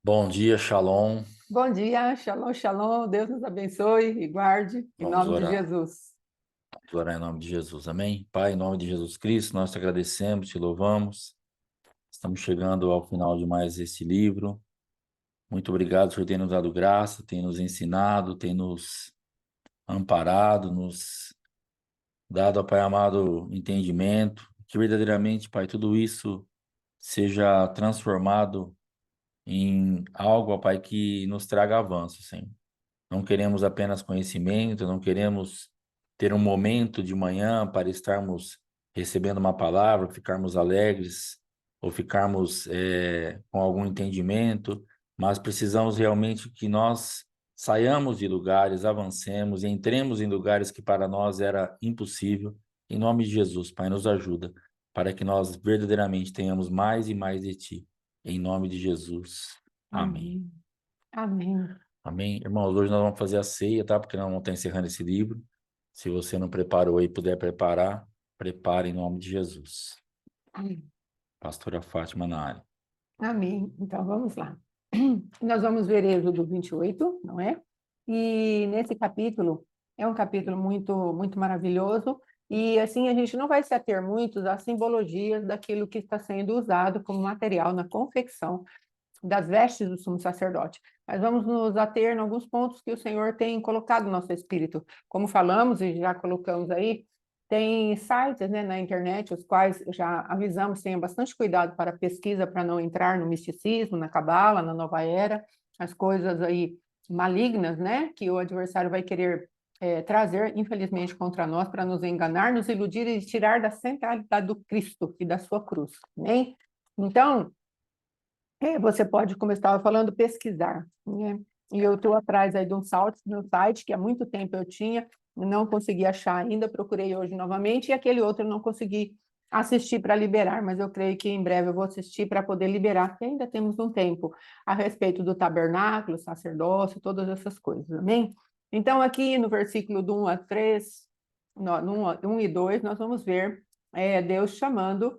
Bom dia, Shalom. Bom dia, shalom, shalom. Deus nos abençoe e guarde, em Vamos nome de orar. Jesus. Vamos orar em nome de Jesus. Amém? Pai, em nome de Jesus Cristo, nós te agradecemos, te louvamos. Estamos chegando ao final de mais esse livro. Muito obrigado, Senhor, tem nos dado graça, tem nos ensinado, tem nos amparado, nos dado, ó Pai amado, entendimento. Que verdadeiramente, Pai, tudo isso seja transformado em algo, ó Pai, que nos traga avanço, Senhor. Não queremos apenas conhecimento, não queremos ter um momento de manhã para estarmos recebendo uma palavra, ficarmos alegres ou ficarmos com algum entendimento, mas precisamos realmente que nós saiamos de lugares, avancemos e entremos em lugares que para nós era impossível. Em nome de Jesus, Pai, nos ajuda para que nós verdadeiramente tenhamos mais e mais de Ti. Em nome de Jesus. Amém. Amém. Amém. Amém? Irmãos, hoje nós vamos fazer a ceia, tá? Porque nós vamos estar encerrando esse livro. Se você não preparou e puder preparar, prepare em nome de Jesus. Amém. Pastora Fátima na área. Amém. Então vamos lá. Nós vamos ver Êxodo 28, não é? E nesse capítulo, é um capítulo muito maravilhoso, e assim a gente não vai se ater muito às simbologias daquilo que está sendo usado como material na confecção das vestes do sumo sacerdote. Mas vamos nos ater em alguns pontos que o Senhor tem colocado no nosso espírito. Como falamos e já colocamos aí, tem sites, né, na internet, os quais já avisamos, tenha bastante cuidado para a pesquisa, para não entrar no misticismo, na cabala, na nova era, as coisas aí malignas, né, que o adversário vai querer trazer, infelizmente, contra nós, para nos enganar, nos iludir e tirar da centralidade do Cristo e da sua cruz, amém? Então, você pode, como eu estava falando, pesquisar, né? E eu estou atrás aí de um site que há muito tempo eu tinha, não consegui achar ainda, procurei hoje novamente, e aquele outro eu não consegui assistir para liberar, mas eu creio que em breve eu vou assistir para poder liberar, porque ainda temos um tempo a respeito do tabernáculo, sacerdócio, todas essas coisas, amém? Então, aqui no versículo do 1 a 3, no 1 e 2, nós vamos ver Deus chamando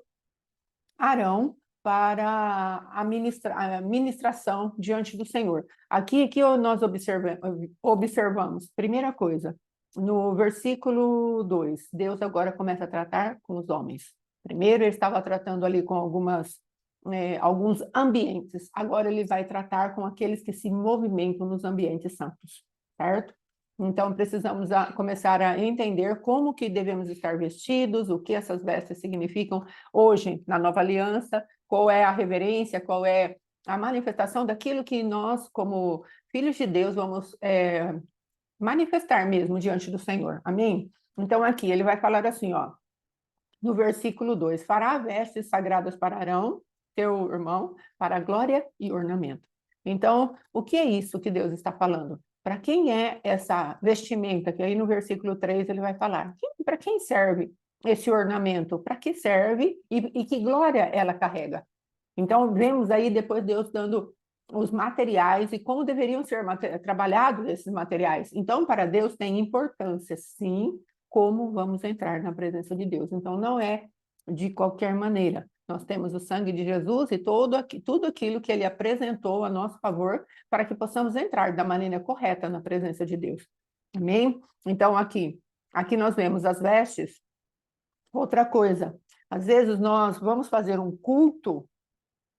Arão para a ministração diante do Senhor. Aqui que nós observamos, primeira coisa, no versículo 2, Deus agora começa a tratar com os homens. Primeiro ele estava tratando ali com alguns ambientes, agora ele vai tratar com aqueles que se movimentam nos ambientes santos, certo? Então, precisamos começar a entender como que devemos estar vestidos, o que essas vestes significam hoje na nova aliança, qual é a reverência, qual é a manifestação daquilo que nós, como filhos de Deus, vamos manifestar mesmo diante do Senhor. Amém? Então, aqui ele vai falar assim, ó, no versículo 2: fará vestes sagradas para Arão, teu irmão, para a glória e ornamento. Então, o que é isso que Deus está falando? Para quem é essa vestimenta? Que aí no versículo 3 ele vai falar. Para quem serve esse ornamento? Para que serve e que glória ela carrega? Então, vemos aí depois Deus dando os materiais e como deveriam ser trabalhados esses materiais. Então, para Deus tem importância, sim, como vamos entrar na presença de Deus. Então, não é de qualquer maneira. Nós temos o sangue de Jesus e tudo aquilo que ele apresentou a nosso favor para que possamos entrar da maneira correta na presença de Deus. Amém? Então, aqui nós vemos as vestes. Outra coisa, às vezes nós vamos fazer um culto.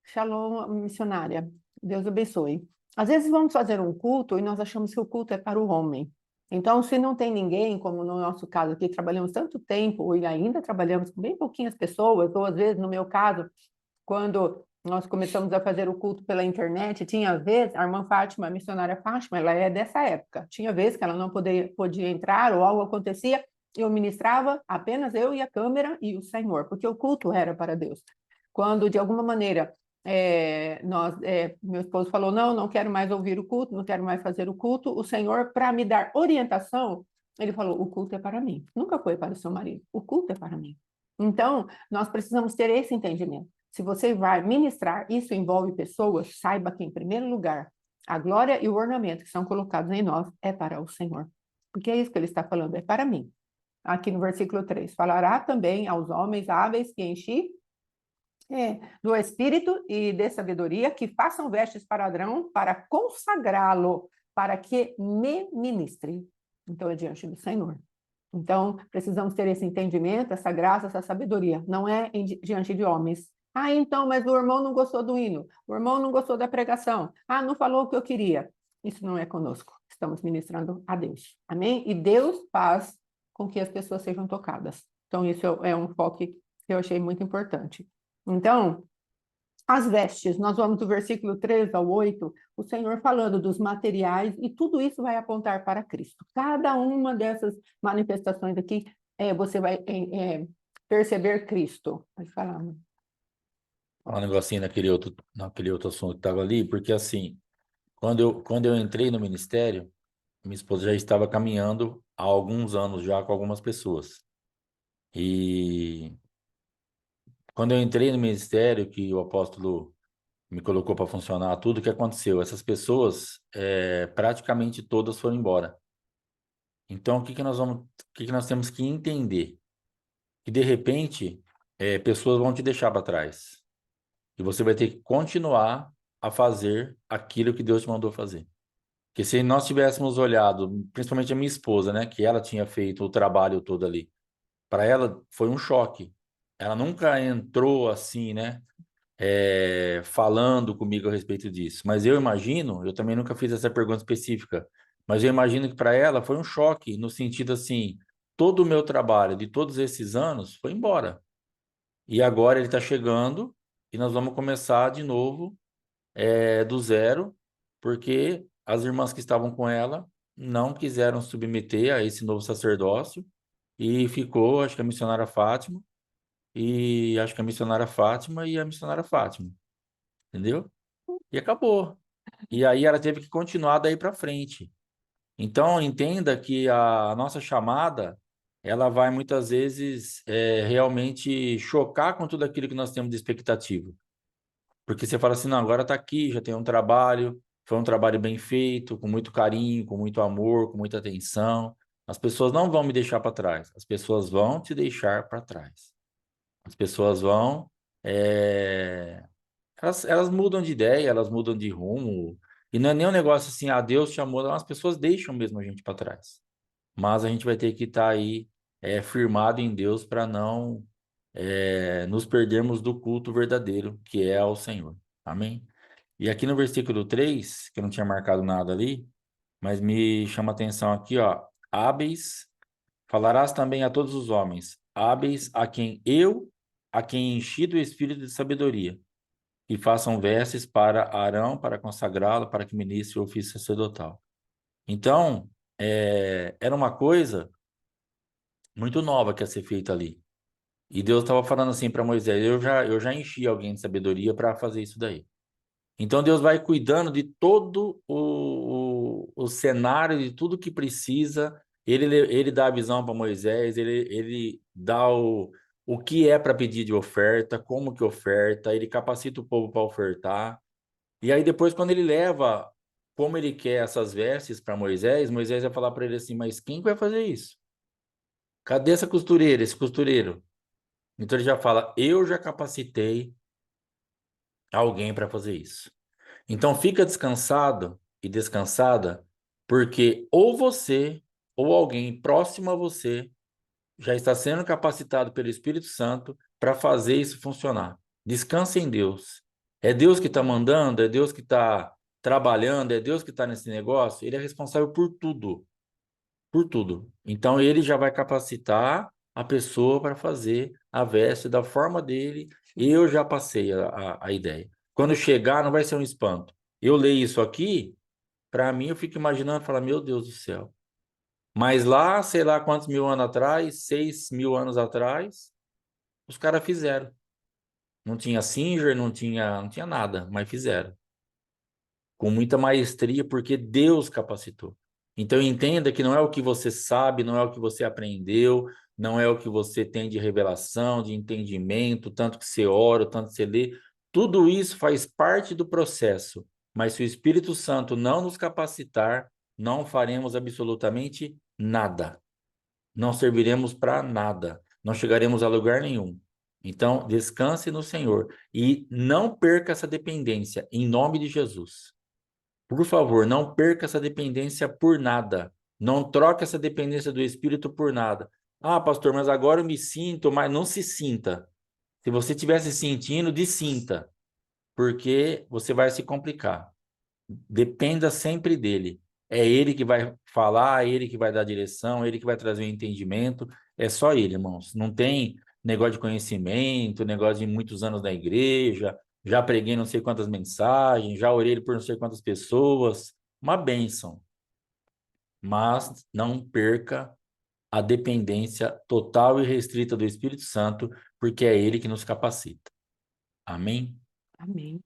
Shalom, missionária. Deus abençoe. Às vezes vamos fazer um culto e nós achamos que o culto é para o homem. Então, se não tem ninguém, como no nosso caso aqui, trabalhamos tanto tempo e ainda trabalhamos com bem pouquinhas pessoas, ou às vezes, no meu caso, quando nós começamos a fazer o culto pela internet, tinha vezes, a irmã Fátima, a missionária Fátima, ela é dessa época, tinha vezes que ela não podia entrar ou algo acontecia, eu ministrava apenas eu e a câmera e o Senhor, porque o culto era para Deus. Quando, de alguma maneira, meu esposo falou, não quero mais ouvir o culto, não quero mais fazer o culto, o Senhor, para me dar orientação, ele falou, o culto é para mim, nunca foi para o seu marido, o culto é para mim. Então, nós precisamos ter esse entendimento. Se você vai ministrar, isso envolve pessoas, saiba que, em primeiro lugar, a glória e o ornamento que são colocados em nós é para o Senhor. Porque é isso que ele está falando, é para mim. Aqui no versículo 3, falará também aos homens hábeis que enchi do Espírito e de sabedoria, que façam vestes para Arão, para consagrá-lo, para que me ministre. Então, é diante do Senhor. Então, precisamos ter esse entendimento, essa graça, essa sabedoria. Não é diante de homens. Ah, então, mas o irmão não gostou do hino. O irmão não gostou da pregação. Ah, não falou o que eu queria. Isso não é conosco. Estamos ministrando a Deus. Amém? E Deus faz com que as pessoas sejam tocadas. Então, isso é um foco que eu achei muito importante. Então, as vestes, nós vamos do versículo 3 ao 8, o Senhor falando dos materiais, e tudo isso vai apontar para Cristo. Cada uma dessas manifestações aqui, você vai perceber Cristo. Pode falar, mãe. Falar um negocinho naquele outro assunto que estava ali, porque assim, quando eu entrei no ministério, minha esposa já estava caminhando há alguns anos já com algumas pessoas. E quando eu entrei no ministério, que o apóstolo me colocou para funcionar tudo, o que aconteceu? Essas pessoas, praticamente todas foram embora. Então, o que que nós temos que entender? Que de repente, pessoas vão te deixar para trás. E você vai ter que continuar a fazer aquilo que Deus te mandou fazer. Porque se nós tivéssemos olhado, principalmente a minha esposa, né, que ela tinha feito o trabalho todo ali, para ela foi um choque. Ela nunca entrou assim, né, falando comigo a respeito disso. Mas eu imagino, eu também nunca fiz essa pergunta específica, mas eu imagino que para ela foi um choque, no sentido assim, todo o meu trabalho de todos esses anos foi embora. E agora ele está chegando e nós vamos começar de novo, do zero, porque as irmãs que estavam com ela não quiseram submeter a esse novo sacerdócio e ficou, acho que a missionária Fátima, e acho que a missionária Fátima e a missionária Fátima, entendeu? E acabou. E aí ela teve que continuar daí para frente. Então, entenda que a nossa chamada, ela vai muitas vezes realmente chocar com tudo aquilo que nós temos de expectativa. Porque você fala assim, não, agora está aqui, já tem um trabalho, foi um trabalho bem feito, com muito carinho, com muito amor, com muita atenção. As pessoas não vão me deixar para trás, as pessoas vão te deixar para trás. As pessoas vão é, elas mudam de ideia, elas mudam de rumo. E não é nem um negócio assim, ah, Deus chamou, não, as pessoas deixam mesmo a gente para trás. Mas a gente vai ter que estar aí firmado em Deus para não nos perdermos do culto verdadeiro, que é ao Senhor. Amém? E aqui no versículo 3 que eu não tinha marcado nada ali, mas me chama a atenção aqui, ó. Hábeis, falarás também a todos os homens, hábeis a quem enchi do espírito de sabedoria e façam vestes para Arão, para consagrá-lo, para que ministre o ofício sacerdotal. Então, era uma coisa muito nova que ia ser feita ali. E Deus estava falando assim para Moisés: eu já enchi alguém de sabedoria para fazer isso daí. Então, Deus vai cuidando de todo o cenário, de tudo que precisa. Ele dá a visão para Moisés, ele dá o que é para pedir de oferta, como que oferta, ele capacita o povo para ofertar. E aí depois, quando ele leva como ele quer essas vestes para Moisés, Moisés vai falar para ele assim, mas quem que vai fazer isso? Cadê essa costureira, esse costureiro? Então ele já fala, eu já capacitei alguém para fazer isso. Então fica descansado e descansada, porque ou você ou alguém próximo a você já está sendo capacitado pelo Espírito Santo para fazer isso funcionar. Descanse em Deus. É Deus que está mandando, é Deus que está trabalhando, é Deus que está nesse negócio. Ele é responsável por tudo, por tudo. Então ele já vai capacitar a pessoa para fazer a veste da forma dele. Eu já passei a ideia. Quando chegar, não vai ser um espanto. Eu leio isso aqui, para mim, eu fico imaginando, falar, meu Deus do céu. Mas lá, sei lá quantos mil anos atrás, 6.000 anos atrás, os caras fizeram. Não tinha Singer, não tinha nada, mas fizeram. Com muita maestria, porque Deus capacitou. Então entenda que não é o que você sabe, não é o que você aprendeu, não é o que você tem de revelação, de entendimento, tanto que você ora, tanto que você lê. Tudo isso faz parte do processo. Mas se o Espírito Santo não nos capacitar, não faremos absolutamente nada. Não serviremos para nada, não chegaremos a lugar nenhum. Então, descanse no Senhor e não perca essa dependência, em nome de Jesus. Por favor, não perca essa dependência por nada. Não troque essa dependência do Espírito por nada. Ah, pastor, mas agora eu me sinto, mas não se sinta. Se você estiver se sentindo, dessinta, porque você vai se complicar. Dependa sempre dele. É ele que vai falar, é ele que vai dar direção, é ele que vai trazer o entendimento. É só ele, irmãos. Não tem negócio de conhecimento, negócio de muitos anos na igreja. Já preguei não sei quantas mensagens, já orei por não sei quantas pessoas. Uma bênção. Mas não perca a dependência total e restrita do Espírito Santo, porque é ele que nos capacita. Amém? Amém.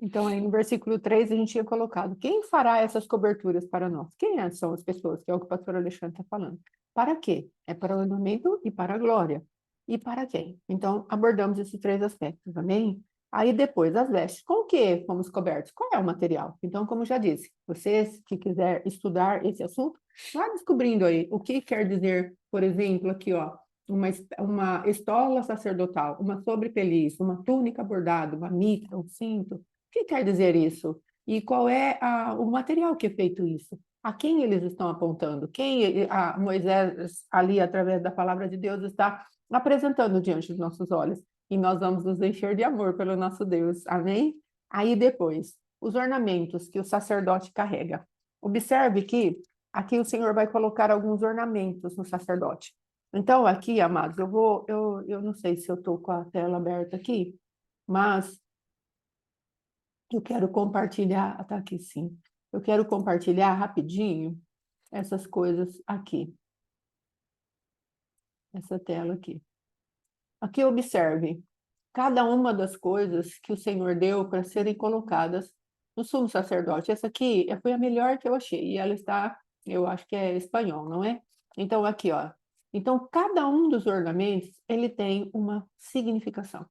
Então, aí no versículo 3, a gente tinha colocado: quem fará essas coberturas para nós? Quem são as pessoas? Que é o que o pastor Alexandre está falando. Para quê? É para o ornamento e para a glória. E para quem? Então, abordamos esses três aspectos, amém? Aí depois, as vestes. Com o que fomos cobertos? Qual é o material? Então, como já disse, vocês que quiser estudar esse assunto, vá descobrindo aí o que quer dizer, por exemplo, aqui, ó, uma estola sacerdotal, uma sobrepeliz, uma túnica bordada, uma mitra, um cinto. O que quer dizer isso? E qual é o material que é feito isso? A quem eles estão apontando? Quem Moisés, ali, através da palavra de Deus, está apresentando diante dos nossos olhos? E nós vamos nos encher de amor pelo nosso Deus. Amém? Aí depois, os ornamentos que o sacerdote carrega. Observe que aqui o Senhor vai colocar alguns ornamentos no sacerdote. Então, aqui, amados, eu não sei se eu estou com a tela aberta aqui, mas eu quero compartilhar, tá aqui sim. Eu quero compartilhar rapidinho essas coisas aqui, essa tela aqui. Aqui observe cada uma das coisas que o Senhor deu para serem colocadas no sumo sacerdote. Essa aqui foi a melhor que eu achei, e ela está, eu acho que é espanhol, não é? Então, aqui, ó. Então, cada um dos ornamentos, ele tem uma significação.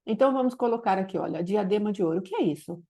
Então, vamos colocar aqui, olha, diadema de ouro. O que é isso?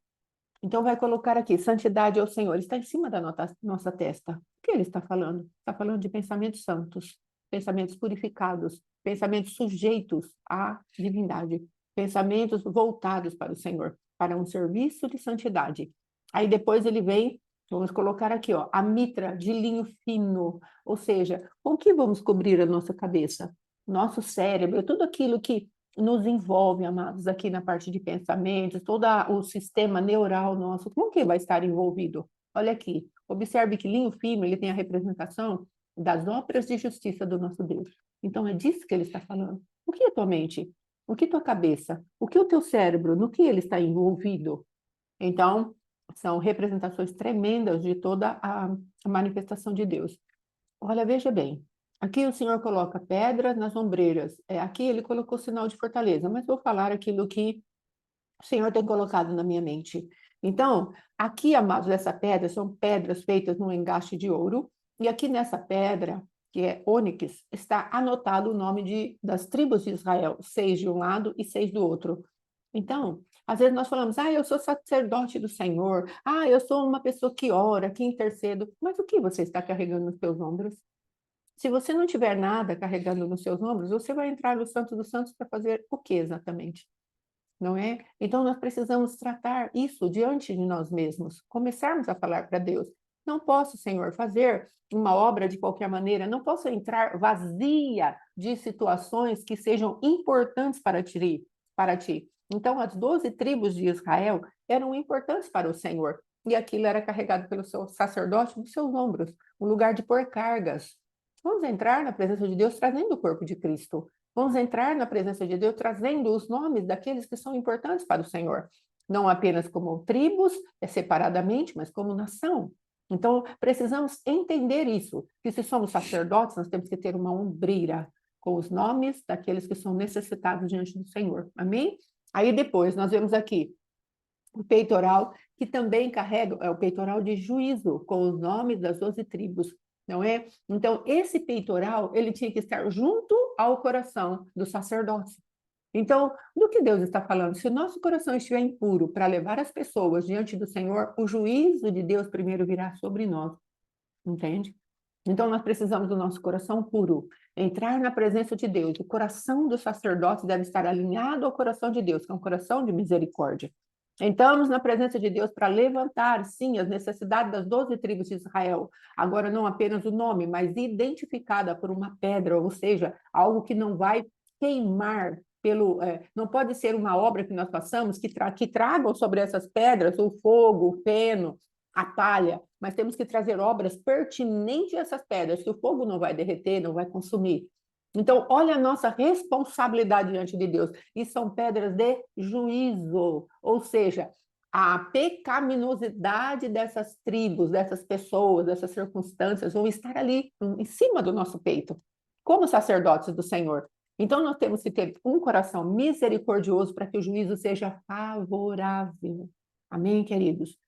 Então, vai colocar aqui, santidade ao Senhor. Está em cima da nossa testa. O que ele está falando? Está falando de pensamentos santos, pensamentos purificados, pensamentos sujeitos à divindade, pensamentos voltados para o Senhor, para um serviço de santidade. Aí depois ele vem, vamos colocar aqui, ó, a mitra de linho fino, ou seja, com que vamos cobrir a nossa cabeça? Nosso cérebro, tudo aquilo que nos envolve, amados, aqui na parte de pensamentos, todo o sistema neural nosso, como que vai estar envolvido? Olha aqui, observe que linho fino, ele tem a representação das obras de justiça do nosso Deus. Então, é disso que ele está falando. O que é tua mente? O que é tua cabeça? O que é o teu cérebro? No que ele está envolvido? Então, são representações tremendas de toda a manifestação de Deus. Olha, veja bem, aqui o Senhor coloca pedras nas ombreiras. Aqui ele colocou sinal de fortaleza, mas vou falar aquilo que o Senhor tem colocado na minha mente. Então, aqui, amados, essa pedra são pedras feitas num engaste de ouro, e aqui nessa pedra, que é ônix, está anotado o nome das tribos de Israel, 6 de um lado e 6 do outro. Então, às vezes nós falamos, eu sou sacerdote do Senhor, eu sou uma pessoa que ora, que intercedo, mas o que você está carregando nos seus ombros? Se você não tiver nada carregando nos seus ombros, você vai entrar no Santo dos Santos para fazer o que exatamente? Não é? Então, nós precisamos tratar isso diante de nós mesmos, começarmos a falar para Deus. Não posso, Senhor, fazer uma obra de qualquer maneira, não posso entrar vazia de situações que sejam importantes para ti. Então, as 12 tribos de Israel eram importantes para o Senhor, e aquilo era carregado pelo seu sacerdote nos seus ombros, um lugar de pôr cargas. Vamos entrar na presença de Deus trazendo o corpo de Cristo. Vamos entrar na presença de Deus trazendo os nomes daqueles que são importantes para o Senhor. Não apenas como tribos, separadamente, mas como nação. Então, precisamos entender isso, que se somos sacerdotes, nós temos que ter uma ombreira com os nomes daqueles que são necessitados diante do Senhor. Amém? Aí depois, nós vemos aqui o peitoral, que também carrega, é o peitoral de juízo, com os nomes das 12 tribos, não é? Então, esse peitoral, ele tinha que estar junto ao coração do sacerdote. Então, do que Deus está falando? Se o nosso coração estiver impuro para levar as pessoas diante do Senhor, o juízo de Deus primeiro virá sobre nós, entende? Então, nós precisamos do nosso coração puro. Entrar na presença de Deus. O coração do sacerdote deve estar alinhado ao coração de Deus, que é um coração de misericórdia. Entramos na presença de Deus para levantar, sim, as necessidades das 12 tribos de Israel. Agora, não apenas o nome, mas identificada por uma pedra, ou seja, algo que não vai queimar não pode ser uma obra que nós façamos que tragam sobre essas pedras o fogo, o feno, a palha, mas temos que trazer obras pertinentes a essas pedras, que o fogo não vai derreter, não vai consumir. Então, olha a nossa responsabilidade diante de Deus. E são pedras de juízo, ou seja, a pecaminosidade dessas tribos, dessas pessoas, dessas circunstâncias vão estar ali em cima do nosso peito, como sacerdotes do Senhor. Então, nós temos que ter um coração misericordioso para que o juízo seja favorável. Amém, queridos?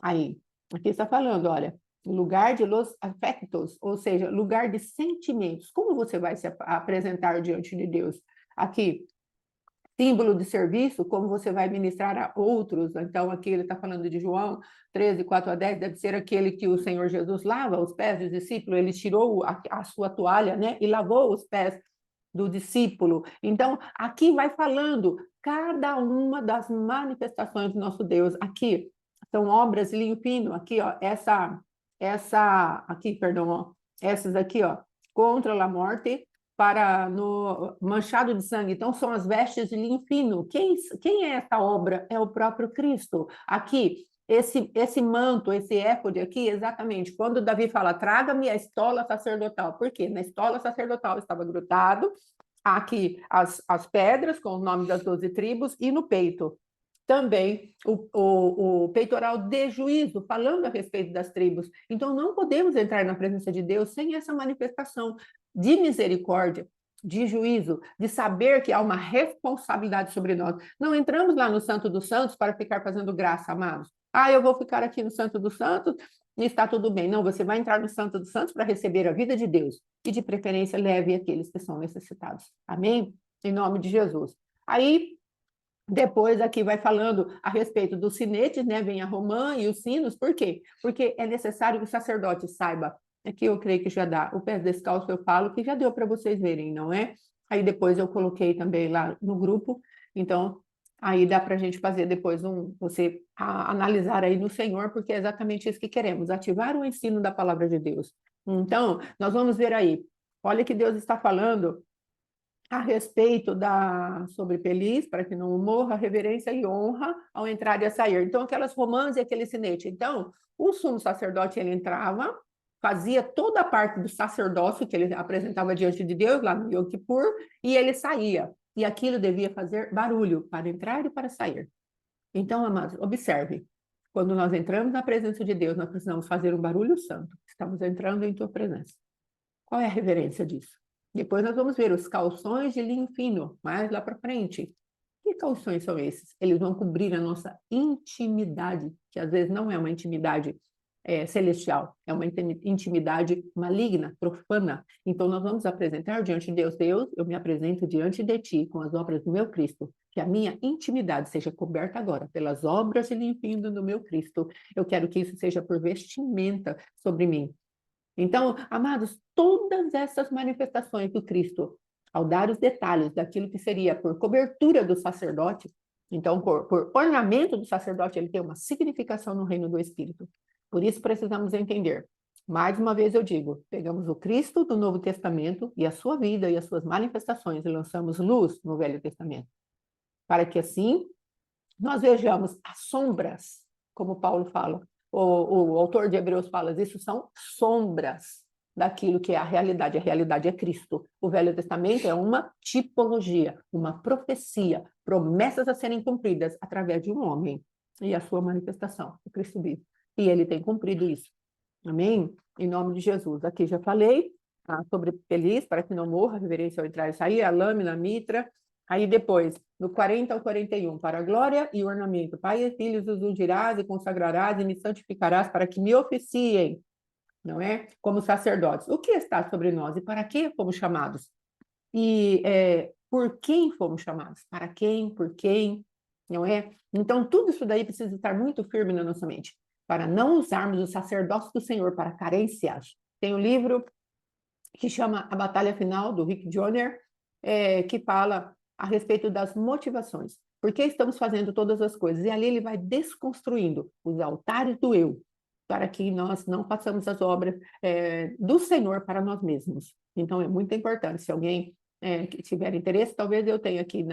Aí, aqui está falando, olha, lugar de los afectos, ou seja, lugar de sentimentos. Como você vai se apresentar diante de Deus? Aqui, símbolo de serviço, como você vai ministrar a outros. Então, aqui ele está falando de João 13, 4 a 10, deve ser aquele que o Senhor Jesus lava os pés dos discípulos, ele tirou a sua toalha, né, e lavou os pés do discípulo. Então, aqui vai falando cada uma das manifestações do nosso Deus. Aqui são obras de linho fino. Aqui, ó, aqui, perdão, ó, essas aqui, ó, contra a morte, para no manchado de sangue. Então, são as vestes de linho fino. Quem é essa obra? É o próprio Cristo. Aqui, esse manto, esse éfode aqui, exatamente, quando Davi fala, traga-me a estola sacerdotal. Por quê? Na estola sacerdotal estava grudado aqui as pedras com o nome das 12 tribos e no peito também o peitoral de juízo, falando a respeito das tribos. Então, não podemos entrar na presença de Deus sem essa manifestação de misericórdia, de juízo, de saber que há uma responsabilidade sobre nós. Não entramos lá no Santo dos Santos para ficar fazendo graça, amados. Ah, eu vou ficar aqui no Santo dos Santos e está tudo bem. Não, você vai entrar no Santo dos Santos para receber a vida de Deus. E, de preferência, leve aqueles que são necessitados. Amém? Em nome de Jesus. Aí, depois aqui vai falando a respeito dos sinetes, né? Vem a romã e os sinos. Por quê? Porque é necessário que o sacerdote saiba. Aqui eu creio que já dá. O pé descalço eu falo que já deu para vocês verem, não é? Aí depois eu coloquei também lá no grupo. Então, aí dá para a gente fazer depois você analisar aí no Senhor, porque é exatamente isso que queremos, ativar o ensino da palavra de Deus. Então, nós vamos ver aí. Olha que Deus está falando a respeito sobre Pelis, para que não morra, reverência e honra ao entrar e a sair. Então, aquelas romãs e aquele sinete. Então, o sumo sacerdote, ele entrava, fazia toda a parte do sacerdócio que ele apresentava diante de Deus, lá no Yom Kippur, e ele saía. E aquilo devia fazer barulho para entrar e para sair. Então, amados, observe. Quando nós entramos na presença de Deus, nós precisamos fazer um barulho santo. Estamos entrando em tua presença. Qual é a reverência disso? Depois nós vamos ver os calções de linho fino, mais lá para frente. Que calções são esses? Eles vão cobrir a nossa intimidade, que às vezes não é uma intimidade celestial, é uma intimidade maligna, profana. Então nós vamos apresentar diante de Deus, Deus, eu me apresento diante de ti com as obras do meu Cristo, que a minha intimidade seja coberta agora pelas obras de linho fino do meu Cristo. Eu quero que isso seja por vestimenta sobre mim. Então, amados, todas essas manifestações do Cristo, ao dar os detalhes daquilo que seria por cobertura do sacerdote, então, por ornamento do sacerdote, ele tem uma significação no reino do Espírito. Por isso, precisamos entender. Mais uma vez eu digo, pegamos o Cristo do Novo Testamento e a sua vida e as suas manifestações e lançamos luz no Velho Testamento. Para que assim, nós vejamos as sombras, como Paulo fala, o autor de Hebreus fala, isso são sombras daquilo que é a realidade. A realidade é Cristo. O Velho Testamento é uma tipologia, uma profecia, promessas a serem cumpridas através de um homem e a sua manifestação, o Cristo vivo. E ele tem cumprido isso. Amém? Em nome de Jesus. Aqui já falei sobre Pelis, para que não morra, reverência ao entrar e sair, a lâmina, a mitra. Aí depois, do 40 ao 41, para a glória e o ornamento. Pai e filhos os ungirás e consagrarás e me santificarás para que me oficiem, não é? Como sacerdotes. O que está sobre nós e para que fomos chamados? E por quem fomos chamados? Para quem? Por quem? Não é? Então, tudo isso daí precisa estar muito firme na nossa mente, para não usarmos o sacerdócio do Senhor para carências. Tem o livro que chama A Batalha Final, do Rick Joyner, que fala a respeito das motivações. Por que estamos fazendo todas as coisas? E ali ele vai desconstruindo os altares do eu, para que nós não façamos as obras do Senhor para nós mesmos. Então, é muito importante. Se alguém que tiver interesse, talvez eu tenha aqui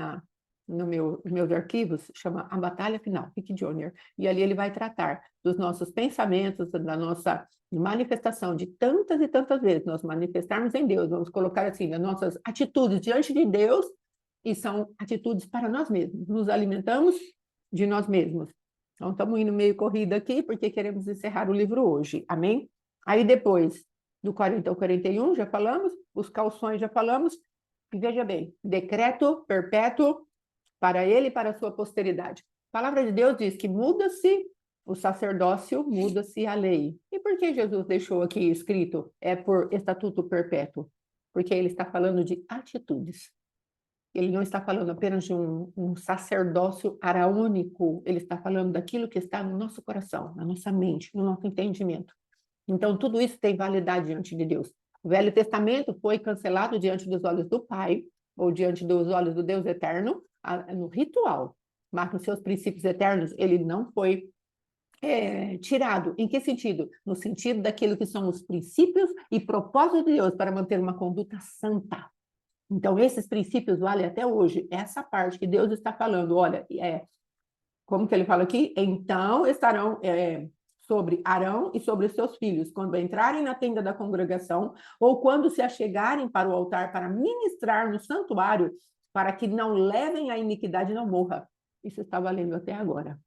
nos meus arquivos, chama A Batalha Final, Rick Joyner. E ali ele vai tratar dos nossos pensamentos, da nossa manifestação de tantas e tantas vezes nós manifestarmos em Deus, vamos colocar assim, as nossas atitudes diante de Deus, e são atitudes para nós mesmos, nos alimentamos de nós mesmos. Então, estamos indo meio corrida aqui, porque queremos encerrar o livro hoje, amém? Aí depois, do 40 ao 41, já falamos, os calções já falamos, e veja bem, decreto perpétuo para ele e para a sua posteridade. A palavra de Deus diz que muda-se o sacerdócio, muda-se a lei. E por que Jesus deixou aqui escrito por estatuto perpétuo? Porque ele está falando de atitudes. Ele não está falando apenas de um sacerdócio araônico, ele está falando daquilo que está no nosso coração, na nossa mente, no nosso entendimento. Então, tudo isso tem validade diante de Deus. O Velho Testamento foi cancelado diante dos olhos do Pai, ou diante dos olhos do Deus eterno, no ritual, mas nos seus princípios eternos, ele não foi tirado. Em que sentido? No sentido daquilo que são os princípios e propósitos de Deus para manter uma conduta santa. Então, esses princípios valem até hoje. Essa parte que Deus está falando, olha, como que ele fala aqui? Então estarão sobre Arão e sobre os seus filhos, quando entrarem na tenda da congregação, ou quando se achegarem para o altar para ministrar no santuário, para que não levem a iniquidade e não morra. Isso está valendo até agora.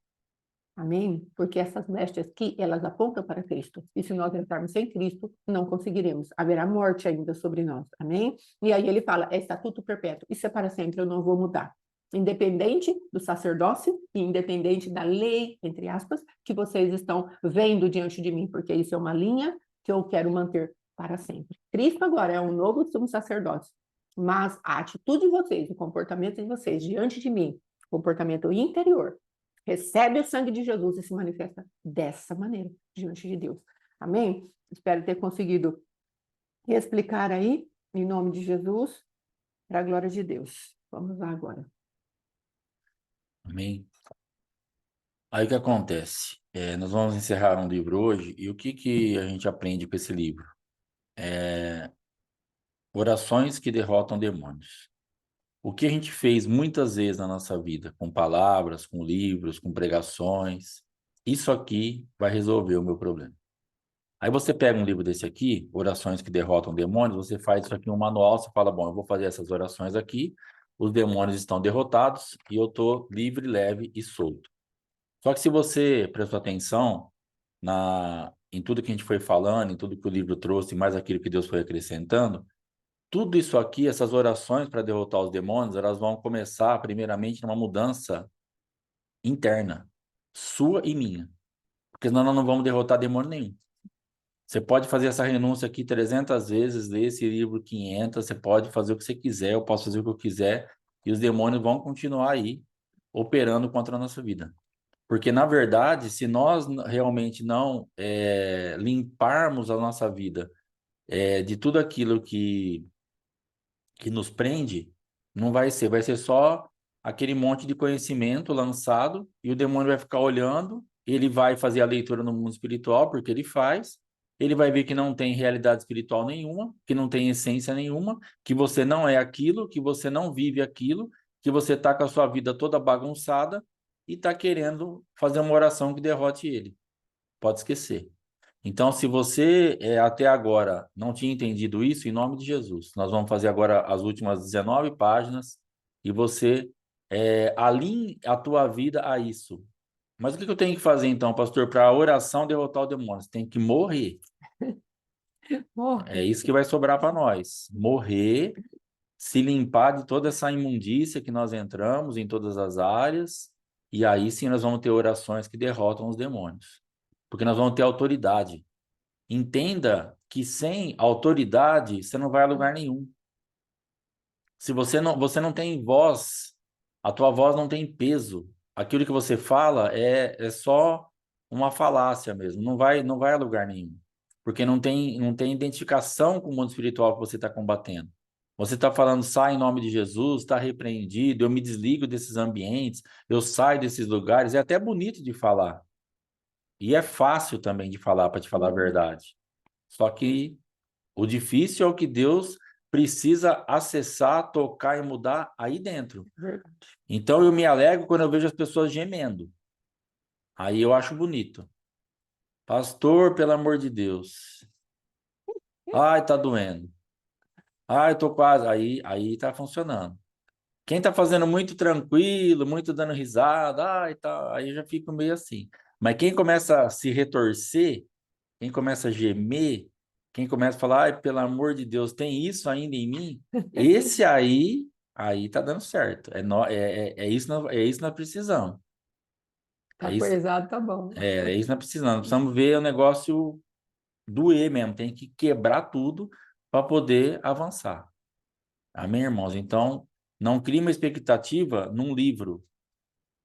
Amém? Porque essas vestes aqui, elas apontam para Cristo. E se nós entrarmos sem Cristo, não conseguiremos. Haverá morte ainda sobre nós. Amém? E aí ele fala, é estatuto perpétuo. Isso é para sempre, eu não vou mudar. Independente do sacerdócio e independente da lei, entre aspas, que vocês estão vendo diante de mim, porque isso é uma linha que eu quero manter para sempre. Cristo agora é um novo sumo sacerdócio. Mas a atitude de vocês, o comportamento de vocês diante de mim, comportamento interior, recebe o sangue de Jesus e se manifesta dessa maneira diante de Deus. Amém? Espero ter conseguido explicar aí, em nome de Jesus, para a glória de Deus. Vamos lá agora. Amém. Aí o que acontece? Nós vamos encerrar um livro hoje, e o que a gente aprende com esse livro? Orações que derrotam demônios. O que a gente fez muitas vezes na nossa vida, com palavras, com livros, com pregações, isso aqui vai resolver o meu problema. Aí você pega um livro desse aqui, Orações que Derrotam Demônios, você faz isso aqui em um manual, você fala, bom, eu vou fazer essas orações aqui, os demônios estão derrotados e eu estou livre, leve e solto. Só que se você prestou atenção em tudo que a gente foi falando, em tudo que o livro trouxe, mais aquilo que Deus foi acrescentando, tudo isso aqui, essas orações para derrotar os demônios, elas vão começar primeiramente numa mudança interna, sua e minha. Porque senão nós não vamos derrotar demônio nenhum. Você pode fazer essa renúncia aqui 300 vezes, ler esse livro 500, você pode fazer o que você quiser, eu posso fazer o que eu quiser, e os demônios vão continuar aí, operando contra a nossa vida. Porque, na verdade, se nós realmente não limparmos a nossa vida de tudo aquilo que nos prende, não vai ser só aquele monte de conhecimento lançado, e o demônio vai ficar olhando, ele vai fazer a leitura no mundo espiritual, porque ele faz, ele vai ver que não tem realidade espiritual nenhuma, que não tem essência nenhuma, que você não é aquilo, que você não vive aquilo, que você está com a sua vida toda bagunçada e está querendo fazer uma oração que derrote ele. Pode esquecer. Então, se você até agora não tinha entendido isso, em nome de Jesus, nós vamos fazer agora as últimas 19 páginas e você alinhe a tua vida a isso. Mas o que eu tenho que fazer então, pastor, para a oração derrotar o demônio? Você tem que morrer. É isso que vai sobrar para nós. Morrer, se limpar de toda essa imundícia que nós entramos em todas as áreas, e aí sim nós vamos ter orações que derrotam os demônios. Porque nós vamos ter autoridade. Entenda que sem autoridade você não vai a lugar nenhum. Se você não tem voz, a tua voz não tem peso. Aquilo que você fala é só uma falácia mesmo, não vai a lugar nenhum. porque não tem identificação com o mundo espiritual que você está combatendo. Você está falando, sai em nome de Jesus, está repreendido, eu me desligo desses ambientes, eu saio desses lugares, é até bonito de falar. E é fácil também de falar, para te falar a verdade. Só que o difícil é o que Deus precisa acessar, tocar e mudar aí dentro. Verdade. Então eu me alegro quando eu vejo as pessoas gemendo. Aí eu acho bonito. Pastor, pelo amor de Deus. Ai, tá doendo. Ai, tô quase. Aí tá funcionando. Quem tá fazendo muito tranquilo, muito dando risada, ai, tá, aí eu já fico meio assim. Mas quem começa a se retorcer, quem começa a gemer, quem começa a falar, ai, pelo amor de Deus, tem isso ainda em mim? Esse aí tá dando certo. É isso que nós precisamos. Tá É isso, coisado, tá bom. é isso que nós precisamos. Precisamos ver o negócio doer mesmo, tem que quebrar tudo para poder avançar. Amém, irmãos? Então, não crie uma expectativa num livro,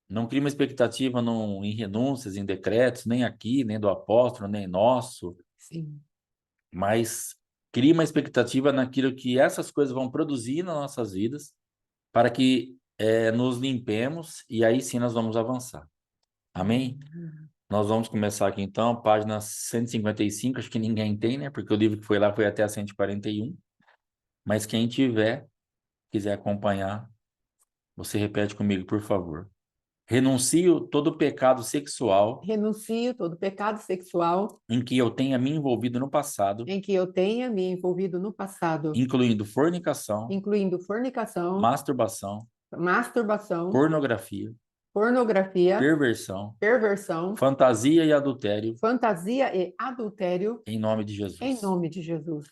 não crie uma expectativa em renúncias, em decretos, nem aqui, nem do apóstolo, nem nosso, Sim. mas crie uma expectativa naquilo que essas coisas vão produzir nas nossas vidas, para que nos limpemos e aí sim nós vamos avançar. Amém? Nós vamos começar aqui então, página 155, acho que ninguém tem, né? Porque o livro que foi lá foi até a 141. Mas quem tiver, quiser acompanhar, você repete comigo, por favor. Renuncio todo pecado sexual Renuncio todo pecado sexual em que eu tenha me envolvido no passado, em que eu tenha me envolvido no passado, incluindo fornicação, incluindo fornicação, masturbação, masturbação, pornografia, pornografia, perversão, perversão, fantasia e adultério, fantasia e adultério, em nome de em Jesus. nome de Jesus.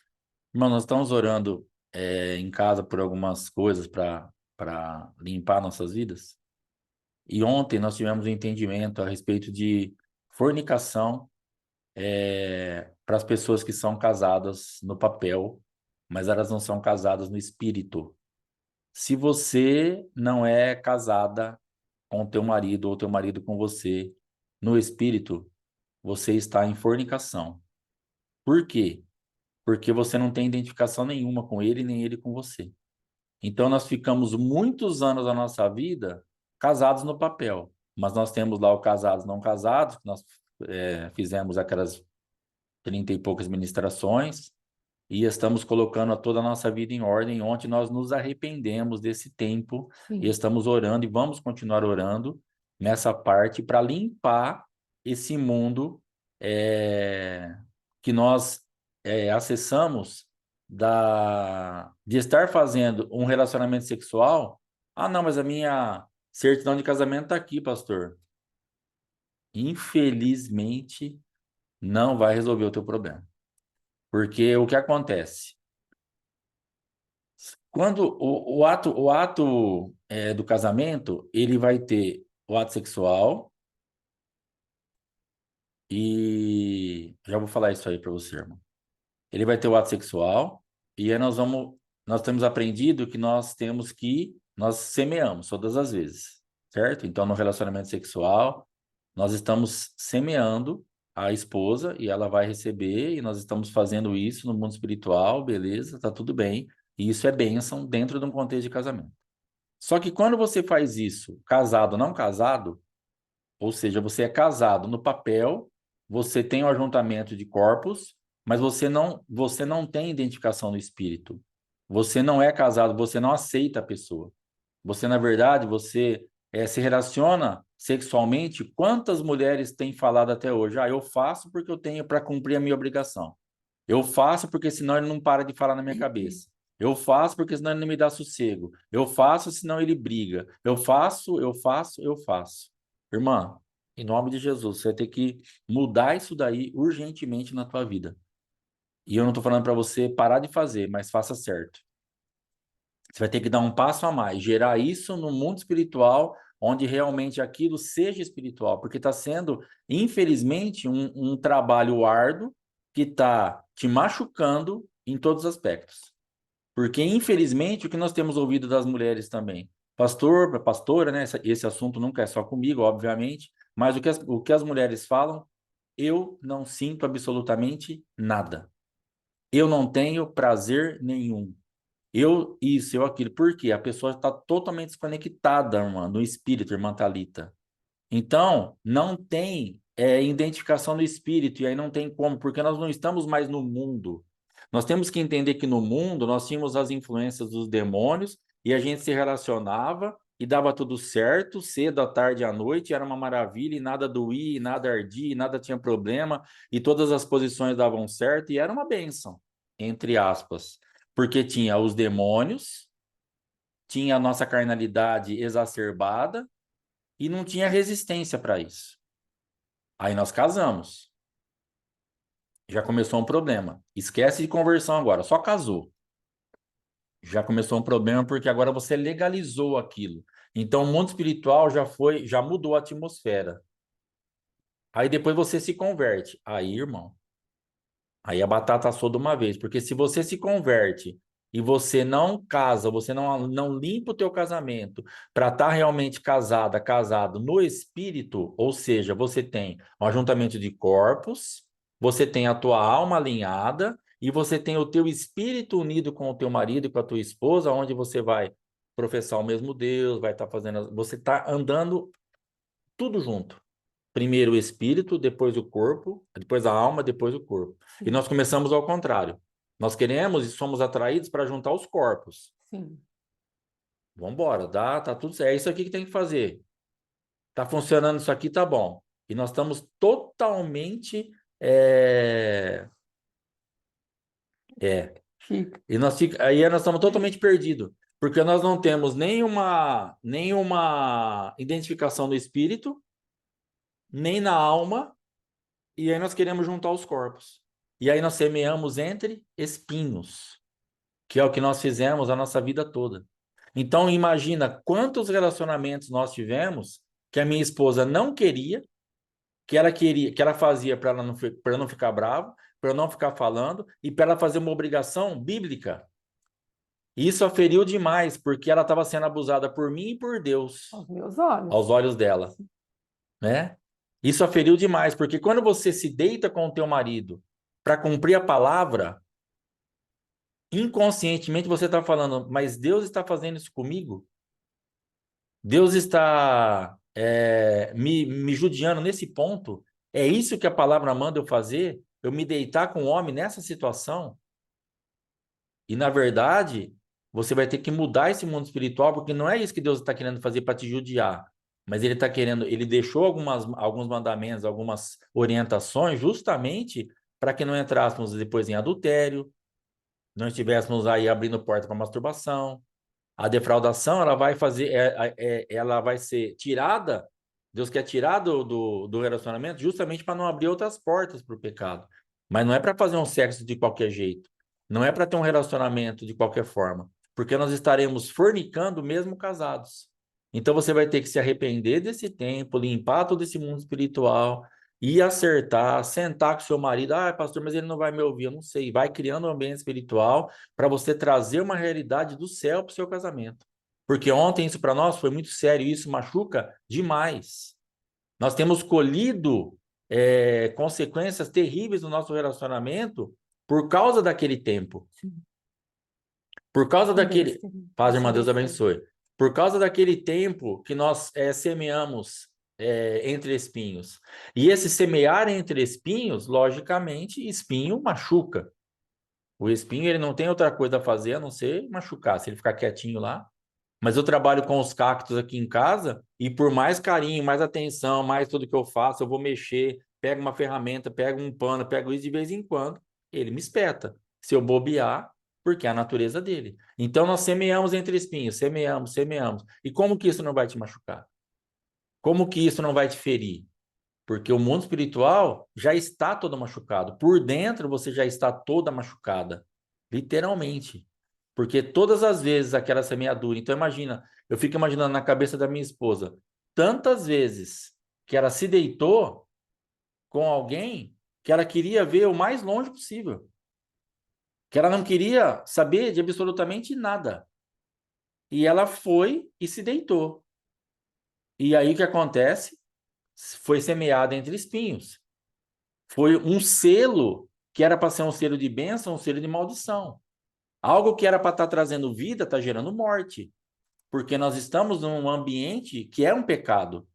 Irmão, nós estamos orando em casa por algumas coisas para limpar nossas vidas. E ontem nós tivemos um entendimento a respeito de fornicação para as pessoas que são casadas no papel, mas elas não são casadas no espírito. Se você não é casada com teu marido ou teu marido com você no espírito, você está em fornicação. Por quê? Porque você não tem identificação nenhuma com ele, nem ele com você. Então, nós ficamos muitos anos da nossa vida casados no papel, mas nós temos lá o casados não casados, que nós fizemos aquelas 30 e poucas ministrações, e estamos colocando toda a nossa vida em ordem, onde nós nos arrependemos desse tempo, e Sim. estamos orando, e vamos continuar orando nessa parte para limpar esse mundo que nós acessamos de estar fazendo um relacionamento sexual. Ah, não, mas a minha certidão de casamento está aqui, pastor. Infelizmente, não vai resolver o teu problema. Porque o que acontece? Quando o ato do casamento, ele vai ter o ato sexual, e já vou falar isso aí para você, irmão. Ele vai ter o ato sexual, e aí nós temos aprendido que nós semeamos todas as vezes, certo? Então, no relacionamento sexual, nós estamos semeando a esposa e ela vai receber, e nós estamos fazendo isso no mundo espiritual, beleza, tá tudo bem. E isso é bênção dentro de um contexto de casamento. Só que quando você faz isso, casado ou não casado, ou seja, você é casado no papel, você tem o ajuntamento de corpos, mas você não tem identificação no espírito. Você não é casado, você não aceita a pessoa. Você, na verdade, você se relaciona sexualmente. Quantas mulheres têm falado até hoje? Ah, eu faço porque eu tenho para cumprir a minha obrigação. Eu faço porque senão ele não para de falar na minha cabeça. Eu faço porque senão ele não me dá sossego. Eu faço senão ele briga. Eu faço, eu faço, eu faço. Irmã, em nome de Jesus, você vai ter que mudar isso daí urgentemente na tua vida. E eu não estou falando para você parar de fazer, mas faça certo. Você vai ter que dar um passo a mais, gerar isso no mundo espiritual, onde realmente aquilo seja espiritual, porque está sendo, infelizmente, um trabalho árduo que está te machucando em todos os aspectos. Porque, infelizmente, o que nós temos ouvido das mulheres também, pastor, pastora, né? Esse assunto nunca é só comigo, obviamente, mas o que as mulheres falam, eu não sinto absolutamente nada. Eu não tenho prazer nenhum. Eu isso, eu aquilo. Por quê? A pessoa está totalmente desconectada, irmã, no espírito, irmã Thalita. Então, não tem identificação do espírito, e aí não tem como, porque nós não estamos mais no mundo. Nós temos que entender que no mundo nós tínhamos as influências dos demônios e a gente se relacionava e dava tudo certo, cedo, à tarde, à noite, era uma maravilha, e nada doía, e nada ardia, e nada tinha problema, e todas as posições davam certo, e era uma bênção, entre aspas, porque tinha os demônios, tinha a nossa carnalidade exacerbada, e não tinha resistência para isso. Aí nós casamos. Já começou um problema. Esquece de conversão agora, só casou. Já começou um problema porque agora você legalizou aquilo. Então o mundo espiritual já mudou a atmosfera. Aí depois você se converte. Aí, irmão, aí a batata assou de uma vez, porque se você se converte e você não casa, você não limpa o teu casamento para estar realmente casada, casado no espírito, ou seja, você tem um ajuntamento de corpos, você tem a tua alma alinhada e você tem o teu espírito unido com o teu marido e com a tua esposa, onde você vai professar o mesmo Deus, vai estar fazendo, você está andando tudo junto. Primeiro o espírito, depois o corpo, depois a alma, depois o corpo. E Sim, nós começamos ao contrário. Nós queremos e somos atraídos para juntar os corpos. sim. Vamos embora, tá tudo certo. É isso aqui que tem que fazer. Tá funcionando isso aqui, tá bom. E nós estamos totalmente é, Fica. aí nós estamos totalmente perdidos, porque nós não temos nenhuma identificação no espírito, nem na alma. E aí nós queremos juntar os corpos. E aí nós semeamos entre espinhos, que é o que nós fizemos a nossa vida toda. Então imagina quantos relacionamentos nós tivemos que a minha esposa não queria, que ela fazia para não ficar brava, para não ficar falando e para ela fazer uma obrigação bíblica. E isso a feriu demais, porque ela estava sendo abusada por mim e por Deus, Aos meus olhos. aos olhos dela, né? Isso aferiu demais, porque quando você se deita com o teu marido para cumprir a palavra, inconscientemente você está falando, mas Deus está fazendo isso comigo? Deus está me judiando nesse ponto? É isso que a palavra manda eu fazer? Eu me deitar com o homem nessa situação? E, na verdade, você vai ter que mudar esse mundo espiritual, porque não é isso que Deus está querendo fazer para te judiar. Mas ele está querendo, ele deixou alguns mandamentos, algumas orientações, justamente para que não entrássemos depois em adultério, não estivéssemos aí abrindo porta para masturbação. A defraudação, ela vai fazer, ela vai ser tirada, Deus quer tirar do relacionamento justamente para não abrir outras portas para o pecado. Mas não é para fazer um sexo de qualquer jeito. Não é para ter um relacionamento de qualquer forma. Porque nós estaremos fornicando mesmo casados. Então você vai ter que se arrepender desse tempo, limpar todo esse mundo espiritual e acertar, sentar com seu marido. Ah, pastor, mas ele não vai me ouvir. Eu não sei. Vai criando um ambiente espiritual para você trazer uma realidade do céu para o seu casamento. Porque ontem isso para nós foi muito sério e isso machuca demais. Nós temos colhido consequências terríveis no nosso relacionamento por causa daquele tempo. Por causa Que daquele. besteira. Paz, Essa irmã, Deus besteira. abençoe. Por causa daquele tempo que nós semeamos entre espinhos. E esse semear entre espinhos, logicamente, espinho machuca. O espinho, ele não tem outra coisa a fazer a não ser machucar, se ele ficar quietinho lá. Mas eu trabalho com os cactos aqui em casa e por mais carinho, mais atenção, mais tudo que eu faço, eu vou mexer, pego uma ferramenta, pego um pano, pego isso de vez em quando, ele me espeta. Se eu bobear, porque é a natureza dele. Então nós semeamos entre espinhos, semeamos, semeamos. E como que isso não vai te machucar? Como que isso não vai te ferir? Porque o mundo espiritual já está todo machucado. Por dentro você já está toda machucada. Literalmente. Porque todas as vezes aquela semeadura. Então imagina, eu fico imaginando na cabeça da minha esposa, tantas vezes que ela se deitou com alguém que ela queria ver o mais longe possível. Que ela não queria saber de absolutamente nada. E ela foi e se deitou. E aí o que acontece? Foi semeada entre espinhos. Foi um selo que era para ser um selo de bênção, um selo de maldição. Algo que era para estar trazendo vida, está gerando morte. Porque nós estamos num ambiente que é um pecado.